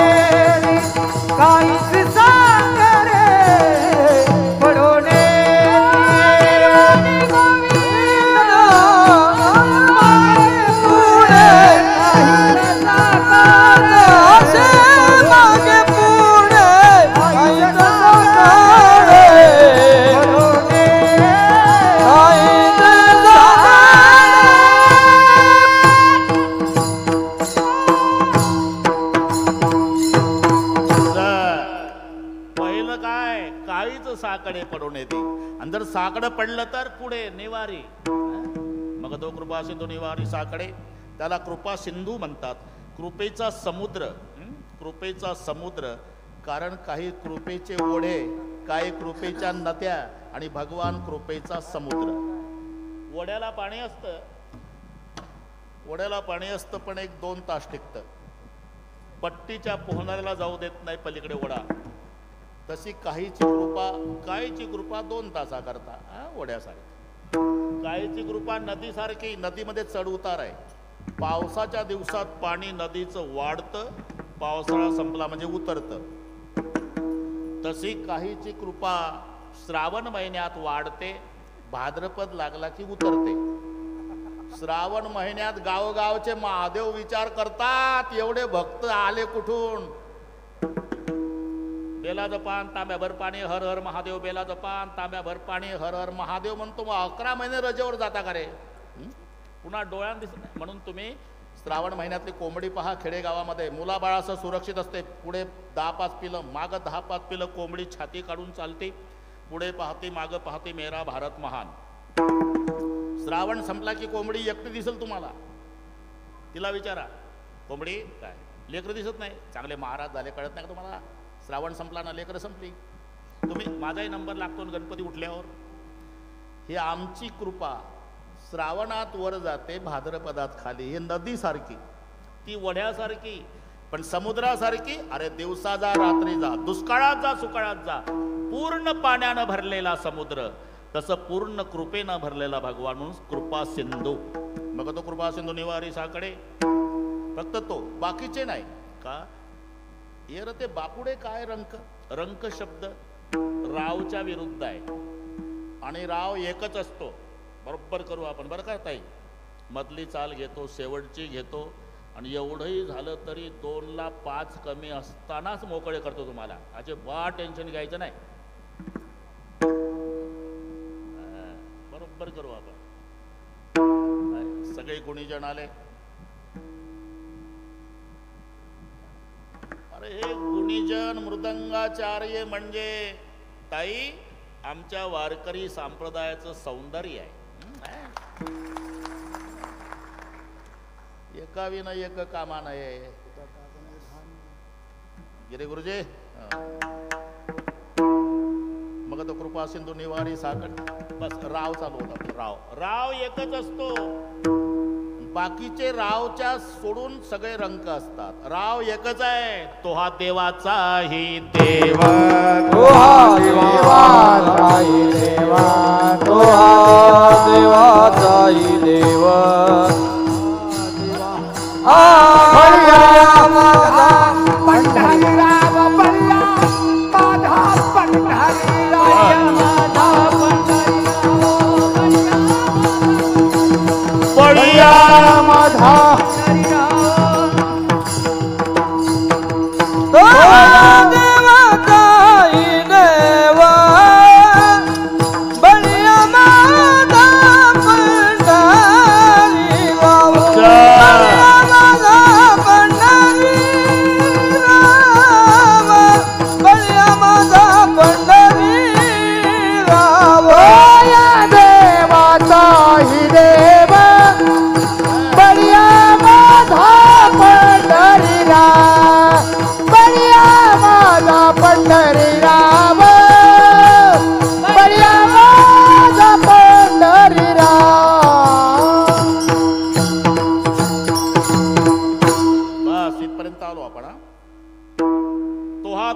काहीच साखरे पडोने साकडे पडून येते. आणि जर साकडं पडलं तर पुढे निवारी. मग तो कृपा सिंधू निवारी साकडे. त्याला कृपा सिंधू म्हणतात. कृपेचा समुद्र. कृपेचा समुद्र. कारण काही कृपेचे ओढे, काही कृपेच्या नद्या आणि भगवान कृपेचा समुद्र. ओढ्याला पाणी असतं, ओढ्याला पाणी असतं पण 1-2 तास टिकतं. पट्टीच्या पोहणाऱ्याला जाऊ देत नाही पलीकडे ओढा. तशी काहीची कृपा 2 तासाकरता ओढ्यासारखी. काहीची कृपा नदीसारखी. नदीमध्ये चढ उतार आहे. पावसाच्या दिवसात पाणी नदीचं वाढतं, पावसाळा संपला म्हणजे उतरतं. तशी काहीची कृपा श्रावण महिन्यात वाढते, भाद्रपद लागला की उतरते. श्रावण महिन्यात गावगावचे महादेव विचार करतात, एवढे भक्त आले कुठून. बेलाचं पान तांब्याभर पाणी हर हर महादेव. बेलाचं पान तांब्याभर पाणी हर हर महादेव म्हणतो. मग 11 महिने रजेवर जाता का रे? पुन्हा डोळ्यात दिसत नाही. म्हणून तुम्ही श्रावण महिन्यातली कोंबडी पहा खेडेगावामध्ये. मुलाबाळासह सुरक्षित असते. पुढे 10-5 पिलं, मागं 10-5 पिलं. कोंबडी छाती काढून चालते. पुढे पाहते, मागं पाहते. मेरा भारत महान. श्रावण संपला की कोंबडी एकटी दिसेल तुम्हाला. तिला विचारा, कोंबडी काय लेकरं दिसत नाही? चांगले महाराज झाले कळत नाही का तुम्हाला? श्रावण संपला ना लेकरं संपली. तुम्ही माझाही नंबर लागतो गणपती उठल्यावर. ही आमची कृपा श्रावणात वर जाते, भाद्रपदात खाली. ही नदीसारखी, ती वढ्यासारखी, पण समुद्रासारखी. अरे दिवसा जा रात्री जा, दुष्काळात जा सुकाळात जा, पूर्ण पाण्यानं भरलेला समुद्र. तसं पूर्ण कृपेनं भरलेला भगवान म्हणून कृपा सिंधू. मग तो कृपा सिंधू निवारी साकडे. फक्त तो, बाकीचे नाही का. ये रे ते बापुडे काय रंक. रंक शब्द रावच्या विरुद्ध आहे. आणि राव एकच असतो. बरोबर करू आपण बरं का ताई. मधली चाल घेतो, शेवटची घेतो. आणि एवढंही झालं तरी 2ला 5 कमी असतानाच मोकळे करतो तुम्हाला. अजिबात टेन्शन घ्यायचं नाही. बरोबर करू आपण. सगळे गुणीजन आले. अरे हे गुणीजन मृदंगाचार्य म्हणजे ताई आमच्या वारकरी संप्रदायाचं सौंदर्य आहे. एका विना एक कामा नाही. गिरे गुरुजी कृपा सिंधू निवारी साकड. बस राव चालू होता. राव राव एकच असतो. बाकीचे रावच्या सोडून सगळे रंक असतात. राव एकच आहे. तो हा देवाचाही देव. तो हा देवाचाही देवा. तो हा देवाचाही देव. बळ्या माझा पंढरीराव. बळ्या माझा पंढरीराव. बळ्या माझा तो देवाचाही देवा. बळ्या माझा पंढरीराव.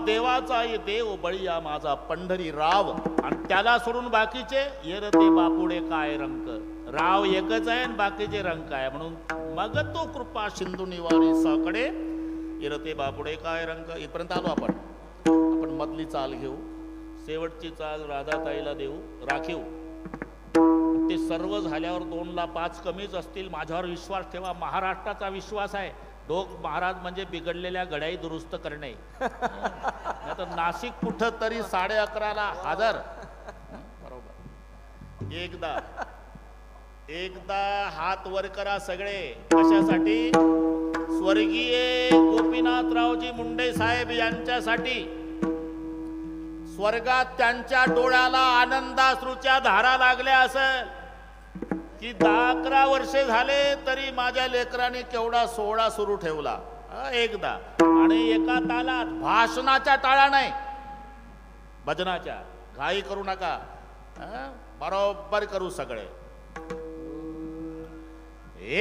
देवाचाही देव बळीया माझा पंढरी राव. आणि त्याला सोडून बाकीचे येरते बापुडे काय रंक. राव एकच आहे आणि बाकीचे रंक आहे. म्हणून मग तो कृपा सिंधू निवारी साकडे येरते बापुडे काय रंक. इथपर्यंत आलो आपण. मधली चाल घेऊ. शेवटची चाल राधाताईला देऊ राखीव. ते सर्व झाल्यावर 2ला 5 कमीच असतील. माझ्यावर विश्वास ठेवा. महाराष्ट्राचा विश्वास आहे. डोक महाराज म्हणजे बिघडलेल्या घड्याही दुरुस्त करणे. तर नाशिक कुठं तरी 11:30ला हजर. बरोबर. एकदा हात वर करा सगळे. कशासाठी? स्वर्गीय गोपीनाथरावजी मुंडे साहेब यांच्यासाठी. स्वर्गात त्यांच्या डोळ्याला आनंदाश्रूच्या धारा लागल्या असेल की 10-11 वर्षे झाले तरी माझ्या लेकरांनी केवढा सोहळा सुरू ठेवला. एकदा आणि एका तालात. भाषणाच्या टाळा नाही, भजनाच्या. घाई करू नका. बरोबर करू सगळे.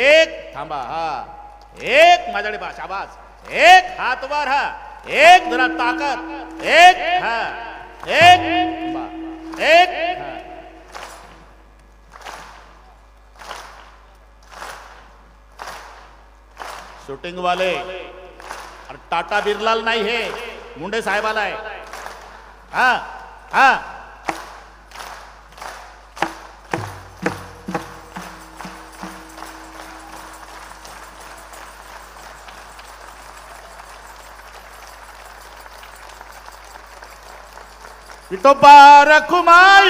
एक थांबा. हा एक माझ्याकडे शाबास. एक हात वर. हा एक जरा ताकद. एक हा एक हा. शूटिंग वाले और टाटा बिरलाल नाही हे मुंडे साहेबाला आहे. हा हा विठोबा रखुमाई.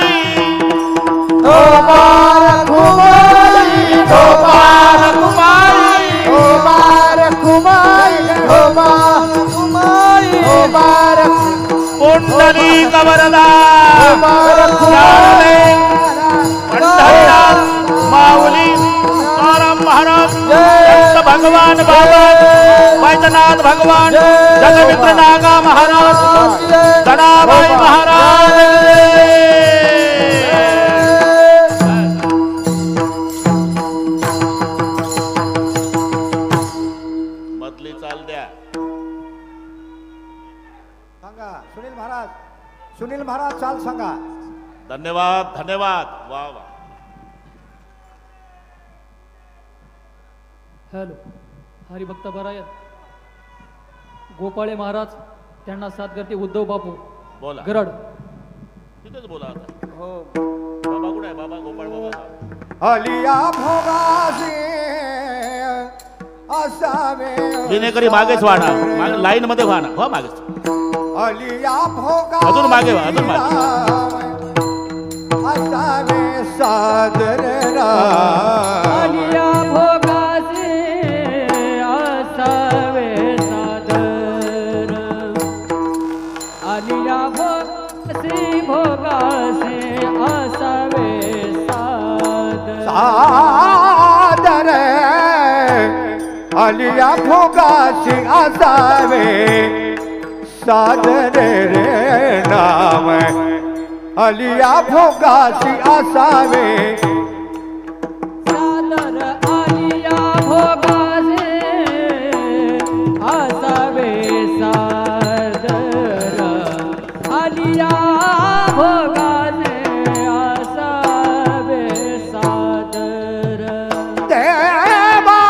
विठोबा रखुमाई. विठोबा रखुमाई. विठोबा रखुमाई. विठोबा रखुमाई. विठोबा पुंडलिक वरदा. पंढरीनाथ माऊली तुकाराम महाराज. संत भगवान बाबा वैद्यनाथ भगवान. जगमित्र नागा महाराज. गणाबाई महाराज. मधली चाल द्या. सांगा सुनील महाराज. सुनील महाराज चाल सांगा. धन्यवाद धन्यवाद. वा वा. हॅलो. हरिभक्त परायण गोपाळे महाराज त्यांना साथ करते उद्धव बापू बोला. गरड. तिथेच बोला आता. हो. बाबा कुठे आहे? बाबा गोपाळ बाबा. अलिया भोगासी असावे. विनेकरी मागेच वाढा. लाईन मध्ये वाढा. हो मागेच. अलिया भोगा. अजून मागे व्हा. अजून मागे. असावे सादर. अलिया भोगासी असावे सादर. अलिया भोगासी भोगासी असावे सादर. सादर. अलिया भोगासी असावे सादर रे नाम. आलिया भोगाशी असावे सादर आलिया भोगासे असावे सादर आलिया भोगासे असावे सादर देवा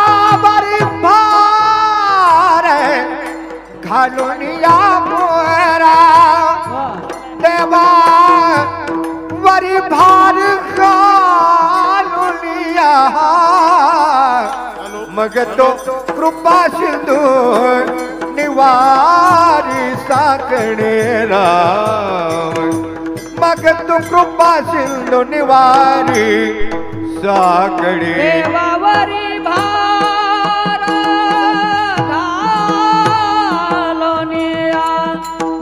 बरी भार घालून या मोरा देवा वरी भार घालून या मग तो कृपा सिंधू निवारी साकडे राम मग तू कृपा सिंधू निवारी साकडे देवावरी भार घालोनिया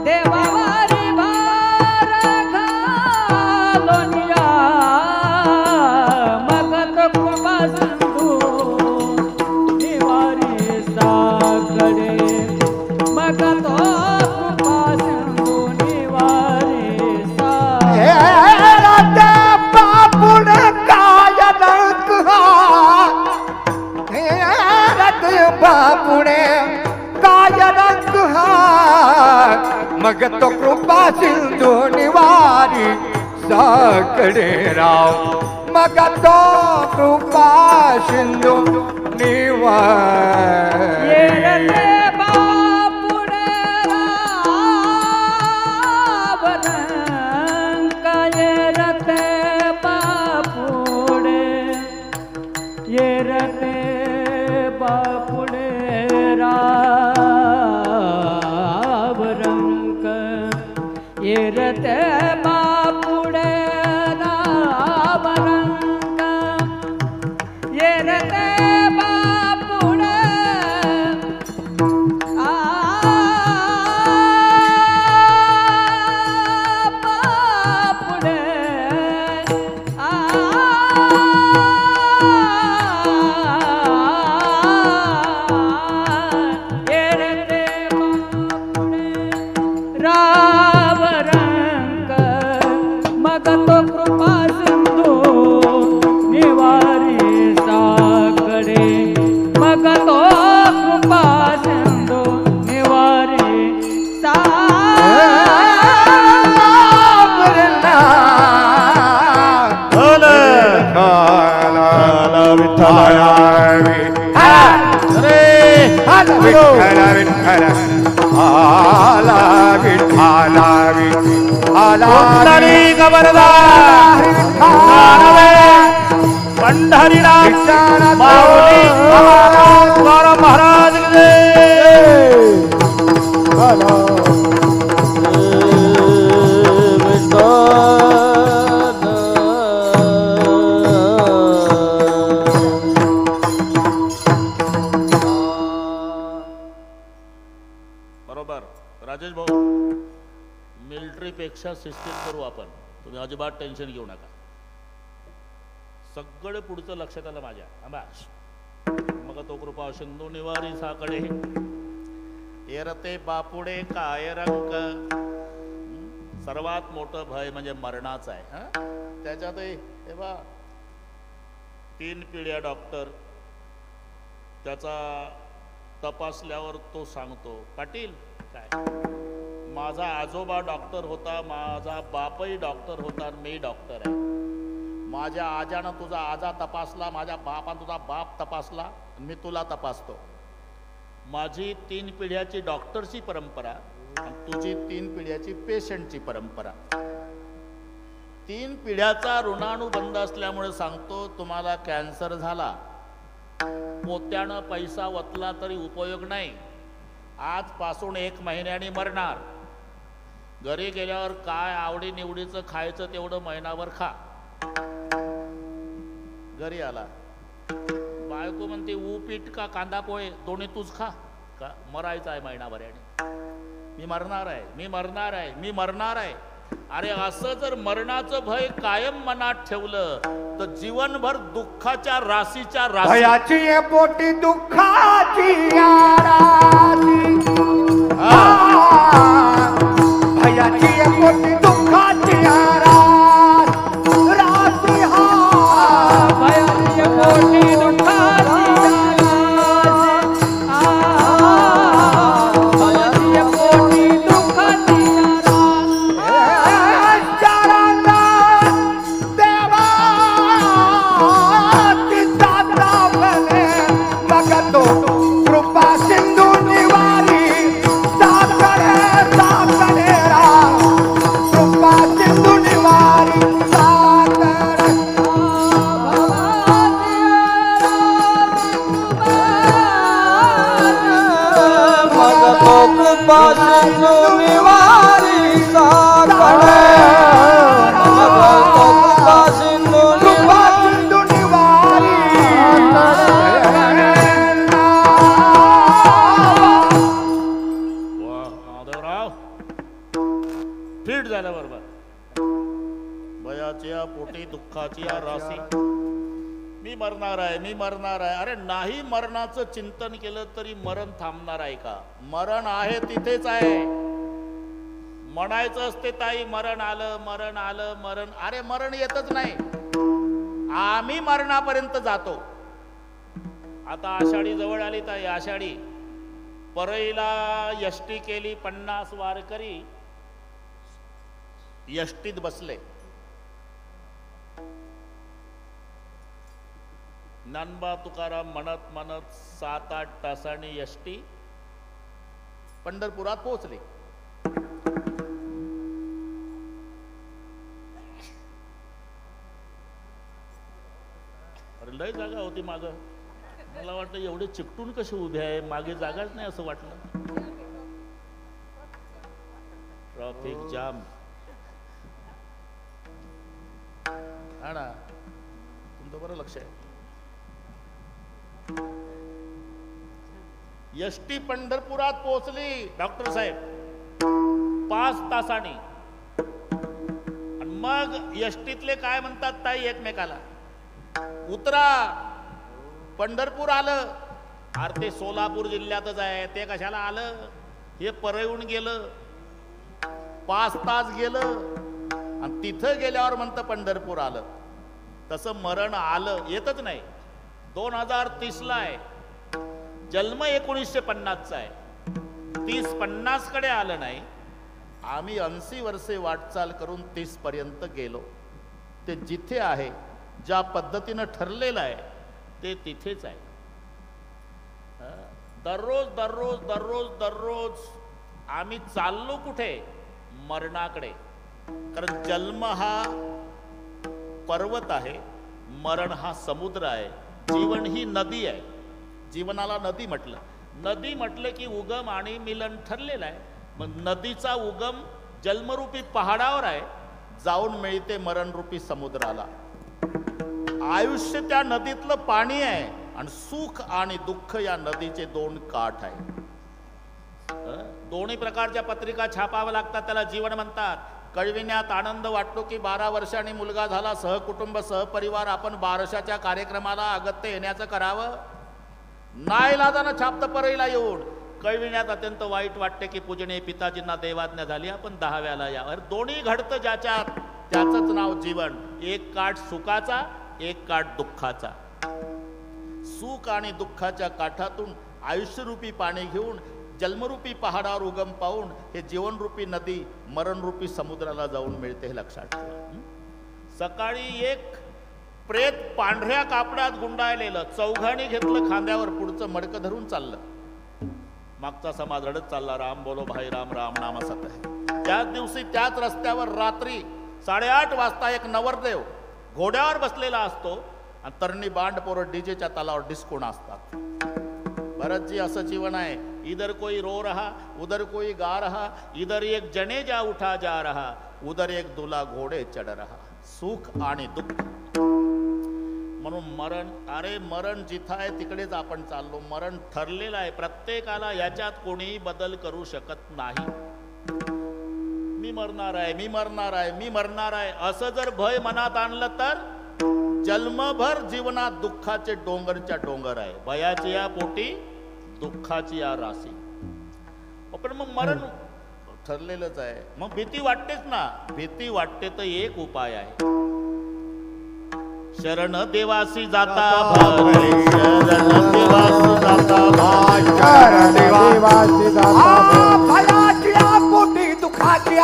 देवावरी भार घालोनिया मग तो कृपा सिंधू निवारी साकडे मग तो कृपा सिंधू निवारी साकडे बापुण काय रंग बापुणे काय रंग मग तो कृपा सिंधू निवारी साकडे राव मग तो कृपा सिंधू निवारी येरते बापुडे रावरंक येरते बापुडे येरते बापुडे रावरंक येरते बापुडे रावरंक येरते बापुडे बापुडे येरते बापुडे रावरंक मग तो कृपा सिंधू निवारी साकडे मग तो कृपा सिंधू निवारी पंढरीनाथ माऊली तुकाराम महाराज बरोबर राजेश भाऊ मिलिटरीपेक्षा सिस्टीम करू आपण तुम्ही अजिबात टेन्शन घेऊ नका सगळं पुढचं लक्षात आलं माझ्या आंबा मग तो कृपा सिंधू निवारी साकडे येरते बापुडे काय रंक सर्वात मोठं भय म्हणजे मरणाचं आहे त्याच्यातही हे बा 3 पिढ्या डॉक्टर त्याचा तपासल्यावर तो सांगतो पाटील काय माझा आजोबा डॉक्टर होता माझा बापही डॉक्टर होता मी डॉक्टर आहे माझ्या आजानं तुझा आजा तपासला माझ्या बापानं तुझा बाप तपासला मी तुला तपासतो माझी 3 पिढ्याची डॉक्टरची परंपरा आणि तुझी 3 पिढ्याची पेशंटची परंपरा 3 पिढ्याचा ऋणानुबंध असल्यामुळे सांगतो तुम्हाला कॅन्सर झाला पोत्यानं पैसा वतला तरी उपयोग नाही आजपासून 1 महिन्याने मरणार घरी गेल्यावर काय आवडी निवडीचं खायचं तेवढं महिनाभर खा घरी आला बायको म्हणते उपीट का कांदा पोहे दोन्ही तूच खा का मरायचं आहे महिनाभराने मी मरणार आहे मी मरणार आहे मी मरणार आहे अरे असं जर मरणाचं भय कायम मनात ठेवलं तर जीवनभर दुःखाच्या राशीच्या भयाची ये पोटी दुःखाची राशी भयाची ये पोटी दुःखाची राशी वयाच्या पोटी दुःखाची या राशी मी मरणार आहे, मी मरणार आहे. अरे नाही मरणाचं चिंतन केलं तरी मरण थांबणार आहे का? मरण आहे तिथेच आहे. म्हणायचं असते ताई मरण आलं, मरण आलं, मरण. अरे मरण येतच नाही, आम्ही मरणापर्यंत जातो. आता आषाढी जवळ आली ताई, आषाढी परईला यष्टी केली, 50 वारकरी यष्टीत बसले. ज्ञानबा तुकाराम म्हणत म्हणत 7-8 तासांनी यष्टी पंढरपुरात पोहोचली. अरे लय जागा होती माग. मला वाटलं एवढे चिकटून कसे उभे आहे, मागे जागाच नाही असं वाटलं. Traffic jam. हा ना, तुमचं बरं लक्ष आहे. यष्टी पंढरपुरात पोहोचली डॉक्टर साहेब 5 तासांनी. आणि मग यष्टीतले काय म्हणतात ताई एकमेकाला, उतरा पंढरपूर आलं. अरे ते सोलापूर जिल्ह्यातच आहे, ते कशाला आलं? हे परळून गेलं, 5 तास गेलं आणि तिथं गेल्यावर म्हणतं पंढरपूर आलं. तसं मरण आलं, येतच नाही. 2030ला आहे, जन्म 1950चा आहे. 30-50 कडे आलं नाही. आम्ही 80 वर्षे वाटचाल करून 30 पर्यंत गेलो. ते जिथे आहे, ज्या पद्धतीनं ठरलेलं आहे ते तिथेच आहे. दररोज दररोज दररोज दररोज आम्ही चाललो कुठे? मरणाकडे. कारण जन्म हा पर्वत आहे, मरण हा समुद्र आहे, जीवन ही नदी आहे. जीवनाला नदी म्हटलं, नदी म्हटलं की उगम आणि मिलन ठरलेलं आहे. मग नदीचा उगम जन्मरूपी पहाडावर आहे, जाऊन मिळते मरणरूपी समुद्राला. आयुष्य त्या नदीतलं पाणी आहे आणि सुख आणि दुःख या नदीचे 2 काठ आहे. दोन्ही प्रकारच्या पत्रिका छापाव्या लागतात, त्याला जीवन म्हणतात. कळविण्यात आनंद वाटतो की 12 वर्षांनी मुलगा झाला, सहकुटुंब सहपरिवार आपण बारशाच्या कार्यक्रमाला अगत्य येण्याचं करावं. नाईलाजानं छापतं परईला येऊन. कळविण्यात अत्यंत वाईट वाटते की पूजनीय पिताजींना देवाज्ञा झाली, आपण 10व्याला यावं. दोन्ही घडतं ज्याच्यात, त्याचंच नाव जीवन. एक काठ सुखाचा, एक काठ दुःखाचा. सुख आणि दुःखाच्या काठातून आयुष्यरूपी पाणी घेऊन जन्मरूपी पहाडावर उगम पाहून हे जीवनरूपी नदी मरणरूपी समुद्राला जाऊन मिळते, हे लक्षात ठेवा. सकाळी एक प्रेत पांढऱ्या कापडात गुंडाळलेलं, चौघांनी घेतलं खांद्यावर, पुढचं मडकं धरून चाललं. मागचा समाज रडत चालला, राम बोलो भाई राम, राम नाम सत है. त्याच दिवशी त्याच रस्त्यावर रात्री 8:30 वाजता एक नवरदेव घोड्यावर बसलेला असतो आणि तरणी बांड पोरं डीजेच्या तालावर डिस्को नाचतात. भरतजी असं जीवन आहे. इधर कोई रो रहा, उधर कोई गा रहा, इधर एक जनेजा उठा जा रहा, उधर एक दुला घोडे चढ रहा. सुख आणि दुःख. म्हणून मरण, अरे मरण जिथं आहे तिकडेच आपण चाललो. मरण ठरलेलं आहे प्रत्येकाला, याच्यात कोणीही बदल करू शकत नाही. मी मरणार आहे, मी मरणार आहे, मी मरणार आहे असं जर भय मनात आणलं तर जन्मभर जीवनात दुःखाचे डोंगरच्या डोंगर आहे. भयाची या पोटी दुःखाची या राशी. पण मग मरण ठरलेलंच आहे. मग भीती वाटतेच ना. भीती वाटते तर एक उपाय आहे. शरण देवासी जाता भाई, शरण देवासी जाता भाई, शरण देवासी जाता भयाची पोटी दुखाची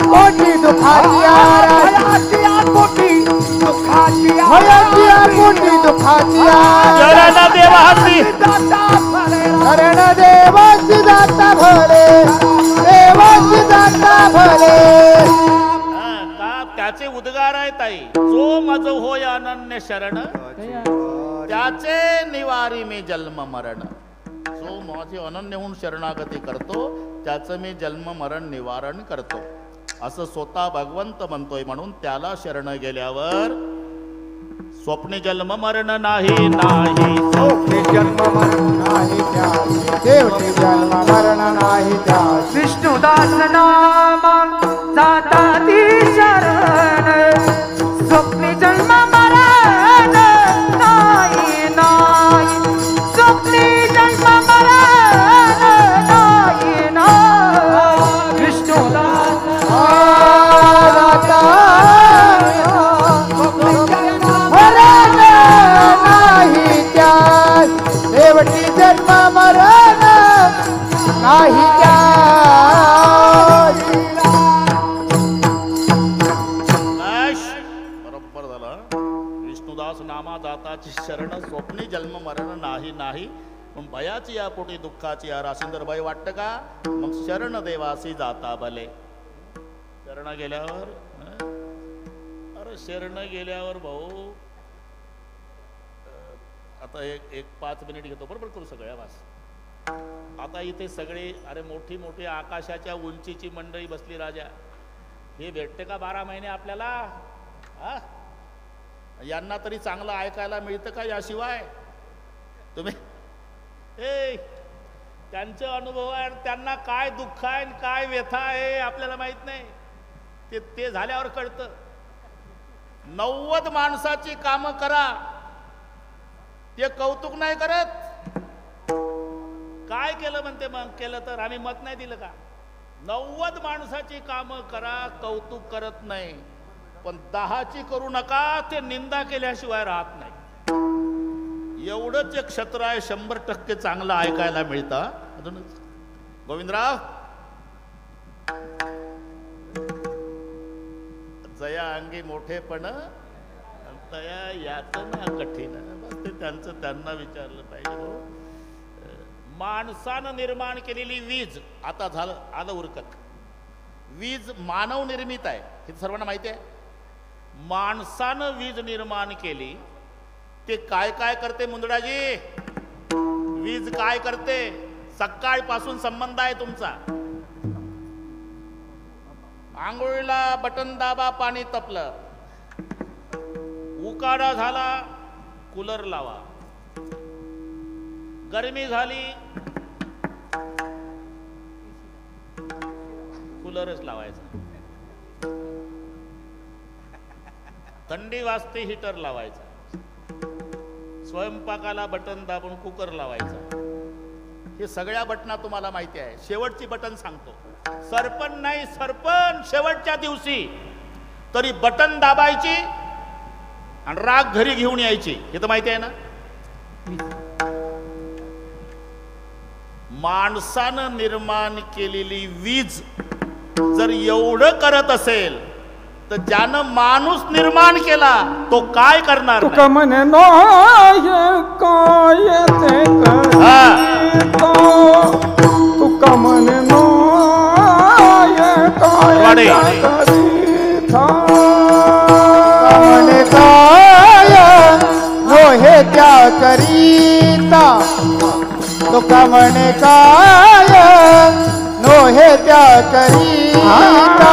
पोटी दुखाची पोटी दुखाची पोटी दुखाची शरण देवासी शरण देवासी जाता भले, देवासी जाता भले. त्याचे उद्गार आहे ताई. जो मज होय अनन्य शरण, त्याचे निवारी मी जन्म मरण. जो माझे अनन्य होऊन शरणागती करतो त्याचं मी जन्म मरण निवारण करतो असं स्वतः भगवंत म्हणतोय. म्हणून त्याला शरण गेल्यावर स्वप्ने जन्म मरण नाही, नाही स्वप्ने जन्म मरण नाही, देवते जन्म मरण नाही. विष्णुदास नाम जाता ती शरण, कृपास नामा जाताची शरण स्वप्नी जन्म मरण नाही नाही. पण भयाची या पोटी दुःखाची या राशींदर भय वाटतं का? मग शरण देवासी जाता भले. शरण गेल्यावर अरे शरण गेल्यावर भाऊ आता एक 5 मिनिट घेतो बरोबर करू सगळ्या वास. आता इथे सगळे अरे मोठी मोठी आकाशाच्या उंचीची मंडळी बसली राजा. हे भेटते का 12 महिने आपल्याला? हा, यांना तरी चांगलं ऐकायला मिळतं का याशिवाय? तुम्ही त्यांचे अनुभव आहे, त्यांना काय दुःख आहे काय व्यथा आहे आपल्याला माहित नाही. ते झाल्यावर कळतं. 90 माणसाची कामं करा, ते कौतुक नाही करत. काय केलं म्हणते? मग केलं तर आम्ही मत नाही दिलं का? 90 माणसाची कामं करा, कौतुक करत नाही. पण 10ची करू नका, ते निंदा केल्याशिवाय राहत नाही. एवढंच एक क्षेत्र आहे 100% चांगलं ऐकायला मिळतं. अजूनच गोविंदराव जया अंगी मोठेपण तया यातना कठीण. बस ते त्यांचं त्यांना विचारलं पाहिजे. माणसानं निर्माण केलेली वीज आता झालं आलं उरकत. वीज मानव निर्मित आहे हे सर्वांना माहिती आहे. माणसानं वीज निर्माण केली. ते काय काय करते मुंदडाजी? वीज काय करते? सकाळपासून संबंध आहे तुमचा. आंघोळीला बटन दाबा, पाणी तपलं, उकाडा झाला, कूलर लावा, गरमी झाली, कूलरच लावायचा, थंडी वाजते हीटर लावायचा, स्वयंपाकाला बटन दाबून कुकर लावायचा. हे सगळ्या बटना तुम्हाला माहिती आहे. शेवटची बटन सांगतो. सरपण नाही सरपण शेवटच्या दिवशी तरी बटन दाबायची आणि राग घरी घेऊन यायची. हे तर माहिती आहे ना. माणसानं निर्माण केलेली वीज जर एवढं करत असेल तर ज्यानं माणूस निर्माण केला तो काय करणार? तुका म्हणे नो काय ते करीतो, तुका म्हणे नो काय करीता, म्हणे काय नो हे त्या करीता, तुका म्हणे काय नो हे त्या करीता,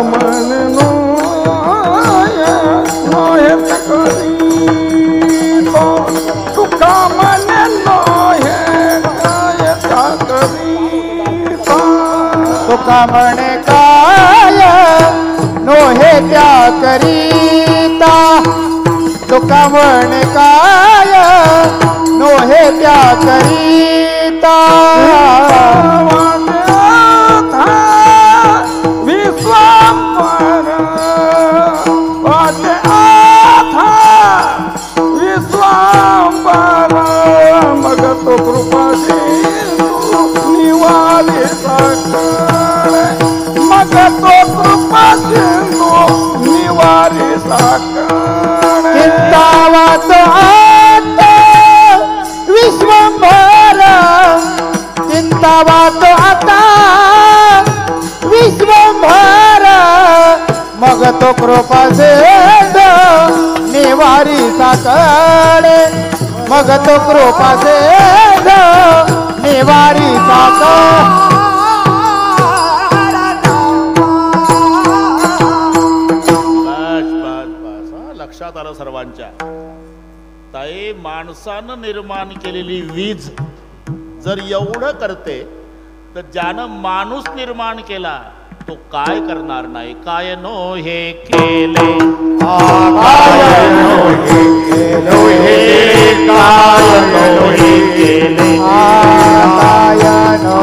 म्हणे नो हे त्या करीता, तुका म्हणे नो हे त्या करीता, तुका म्हणे काय नो हे त्या करीता, तुका म्हणे काय नो हे त्या करीता. विश्वांबर वाटे आथा विश्वांबर मग तो कृपाशी निवाले साकडे, मग तो कृपाशी निवाले साकडे. चिंतावात आता विश्वंभर, चिंतावात आता विश्वंभर, मग तो कृपा सेद निवारी साकडे, मग तो कृपा सेद निवारी साकडे. लक्षात आलं सर्वांच्या. ताई माणसानं निर्माण केलेली वीज जर एवढं करते तर ज्यानं माणूस निर्माण केला तो काय करणार नाही? काय नो हे केले, काय नो हे केले, काय नो हे केले, काय नो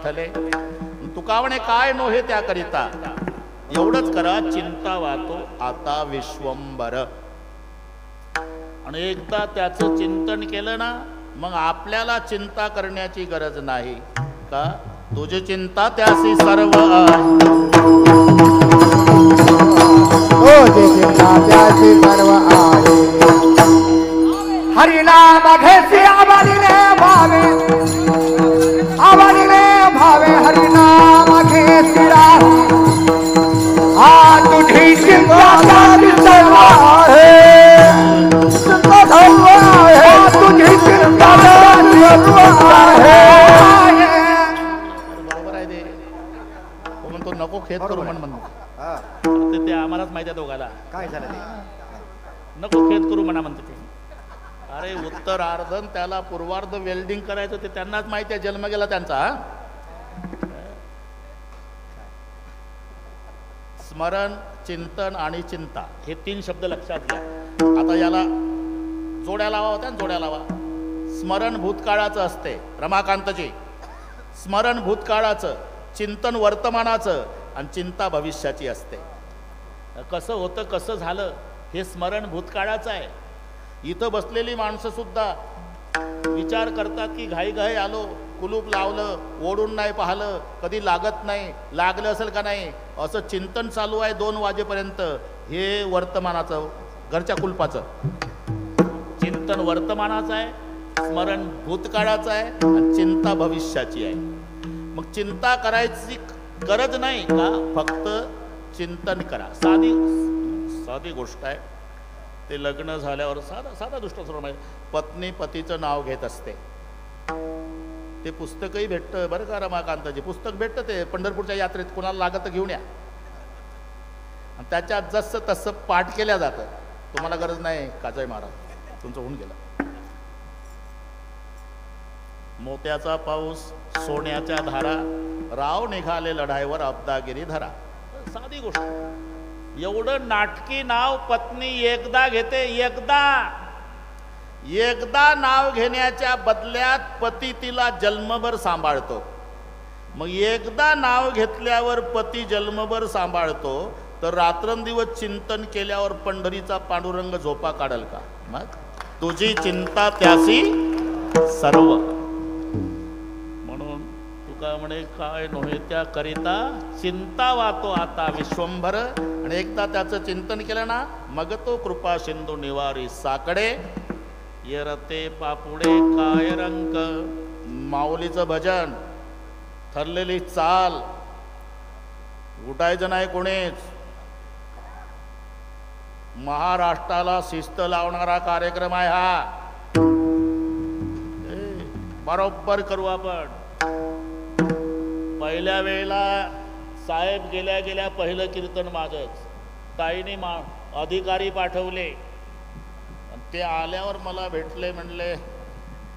विठ्ठले तुका म्हणे काय नोहे त्याकरिता एवढंच करा चिंता वातो आता विश्वंभर. आणि एकदा त्याचं चिंतन केलं ना मग आपल्याला चिंता करण्याची गरज नाही का तुझी चिंता त्यासी सर्व आहे. तुझी चिंता त्याची सर्व आहे. हरिनाम घेसी आवडिले भावे हरिनाम घेसी तुझी चिंता त्याची सर्व आहे. तुझी चिंता त्याची सर्व आहे. बरोबर आहे ते. तो म्हणतो नको खेद करू म्हणून हा. ते आम्हालाच माहिती आहे दोघाला काय झालं ते नको खेद करू म्हणा म्हणते ते. अरे उत्तरार्धन त्याला पूर्वार्ध वेल्डिंग करायचं ते त्यांनाच माहिती आहे. जन्म गेला त्यांचा. स्मरण चिंतन आणि चिंता हे 3 शब्द लक्षात घ्या. आता याला जोड्या लावा होत्या ना, जोड्या लावा. स्मरण भूतकाळाचं असते रमाकांतजी. स्मरण भूतकाळाचं, चिंतन वर्तमानाचं आणि चिंता भविष्याची असते. कसं होतं कसं झालं हे स्मरण भूतकाळाचं आहे. इथं बसलेली माणसं सुद्धा विचार करतात की घाई घाई आलो, कुलूप लावलं, ओढून नाही पाहिलं, कधी लागत नाही, लागलं असेल का नाही असं चिंतन चालू आहे 2 वाजेपर्यंत. हे वर्तमानाचं घरच्या कुलपाचं चिंतन वर्तमानाचं आहे, स्मरण भूतकाळाचं आहे आणि चिंता भविष्याची आहे. मग चिंता करायची गरज नाही का फक्त चिंतन करा. साधी गोष्ट आहे. ते लग्न झाल्यावर साधा दृष्टांत पत्नी पतीचं नाव घेत असते. ते पुस्तकही भेटतं बरं का रमाकांतजी. पुस्तक भेटतं ते पंढरपूरच्या यात्रेत कोणाला लागत तर घेऊन या. आणि त्याच्यात जसं तसं पाठ केल्या जातं. तुम्हाला गरज नाही काजय महाराज तुमचं होऊन गेलं. मोत्याचा पाऊस सोन्याच्या धारा राव निघाले लढाईवर अब्दागिरी धरा. साधी गोष्ट. एवढं नाटकी नाव पत्नी एकदा घेते. एकदा नाव घेण्याच्या बदल्यात पती तिला जन्मभर सांभाळतो. मग एकदा नाव घेतल्यावर पती जन्मभर सांभाळतो तर रात्रंदिवस चिंतन केल्यावर पंढरीचा पांडुरंग झोपा काढल का. मग तुझी चिंता त्यासी सर्व. म्हणून तुका म्हणे काय नव्हे त्या करिता चिंता वातो आता विश्वंभर. आणि एकदा त्याचं चिंतन केलं ना मग तो कृपा सिंधू निवारी साकडे. येरते पापुडे काय रंक. माऊलीचं भजन, ठरलेली चाल, उठायचं नाही कोणीच. महाराष्ट्राला शिस्त लावणारा कार्यक्रम आहे हा. बरोबर करू आपण. पहिल्या वेळेला साहेब गेल्या पहिलं कीर्तन माझंच. ताईने अधिकारी पाठवले. ते आल्यावर मला भेटले. म्हणले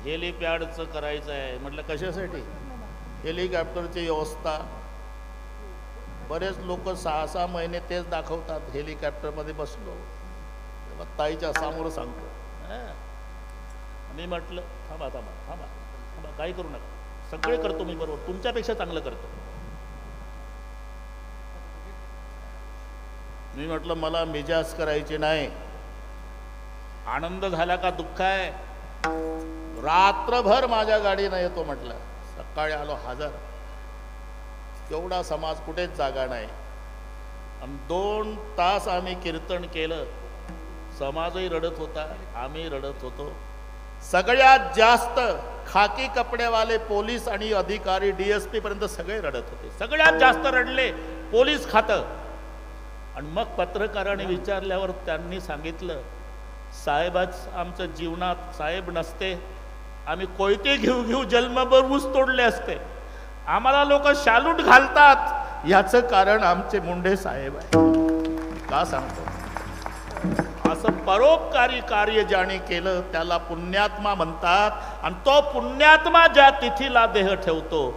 हेलिपॅडचं करायचं आहे. म्हटलं कशासाठी. हेलिकॉप्टरची व्यवस्था. बरेच लोक 6-6 महिने तेच दाखवतात. हेलिकॉप्टरमध्ये बसलो ताईच्या समोर सांगतो. मी म्हटलं थांबा थांबा थांबा थांबा काही करू नका. सगळे करतो मी बरोबर. तुमच्यापेक्षा चांगलं करतो. मी म्हटलं मला मिजाज करायची नाही. आनंद झाला का दुःख आहे. रात्रभर माझ्या गाडीनं येतो म्हटलं. सकाळी आलो हजर. एवढा समाज कुठेच जागा नाही. आणि 2 तास आम्ही कीर्तन केलं. समाजही रडत होता, आम्ही रडत होतो. सगळ्यात जास्त खाकी कपडेवाले पोलीस आणि अधिकारी DSP पर्यंत सगळे रडत होते. सगळ्यात जास्त रडले पोलीस खातं. आणि मग पत्रकाराने विचारल्यावर त्यांनी सांगितलं साहेबाच आमच्या जीवनात साहेब नसते आम्ही कोयते घेऊ जन्मभर ऊस तोडले असते. आम्हाला लोक शालूट घालतात याचं कारण आमचे मुंडे साहेब आहे. का सांगतो. असं परोपकारी कार्य ज्याने केलं त्याला पुण्यात्मा म्हणतात. आणि तो पुण्यात्मा ज्या तिथीला देह ठेवतो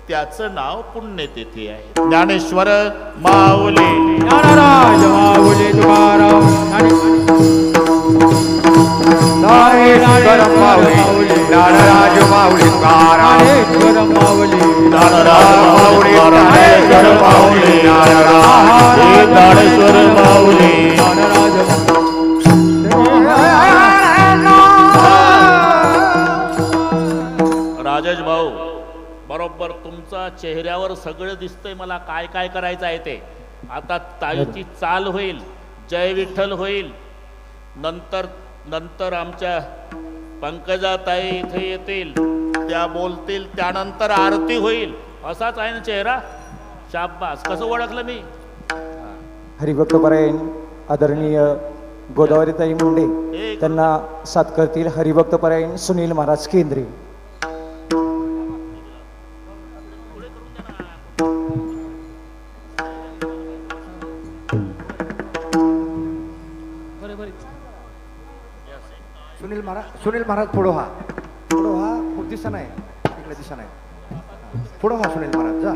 त्याचं नाव पुण्यतिथी आहे. ज्ञानेश्वर माऊली ज्ञानराज माऊली तुकाराम ज्ञानेश्वर माऊली ज्ञानराज माऊली तुकाराम ज्ञानेश्वर माऊली ज्ञानराज माऊली ज्ञानेश्वर माऊली ज्ञानेश्वर माऊली ज्ञानराज राजेश भाऊ बरोबर तुमचा चेहऱ्यावर सगळं दिसतंय मला काय काय करायचं आहे ते. आता ताईची चाल होईल, जय विठ्ठल होईल, नंतर नंतर आमच्या पंकजाताई इथे येतील, त्या बोलतील, त्यानंतर आरती होईल. असाच आहे ना चेहरा. शाब्बास. कसं ओळखलं मी? हरिभक्तपरायण आदरणीय गोदावरीताई मुंडे त्यांना साथ करतील हरिभक्तपरायण सुनील महाराज केंद्रे. सुनील महाराज पुढं हा दिसा नाही इकडे दिसा नाही पुढं हा सुनील महाराज जा.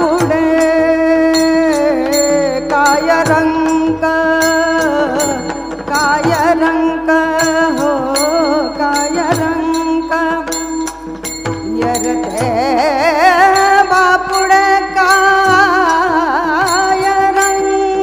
पुढे काय रंग हो काय रंग यरते बापुडे काय रंग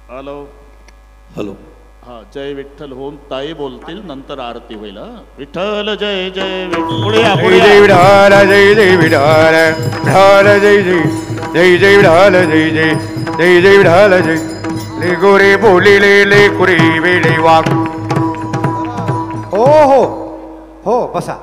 हॅलो हॅलो. हा, जय विठ्ठल होम ताई बोलतील, नंतर आरती होईल. विठ्ठल जय जय पुढे या, पुढे जय या. विठाल जय जय विठाल विठाल जय जय जय जय विठाल जय जय जय जय विठाल जय लेगोरे बोलिले लेकुरे वेडे वाग. हो हो हो बसा.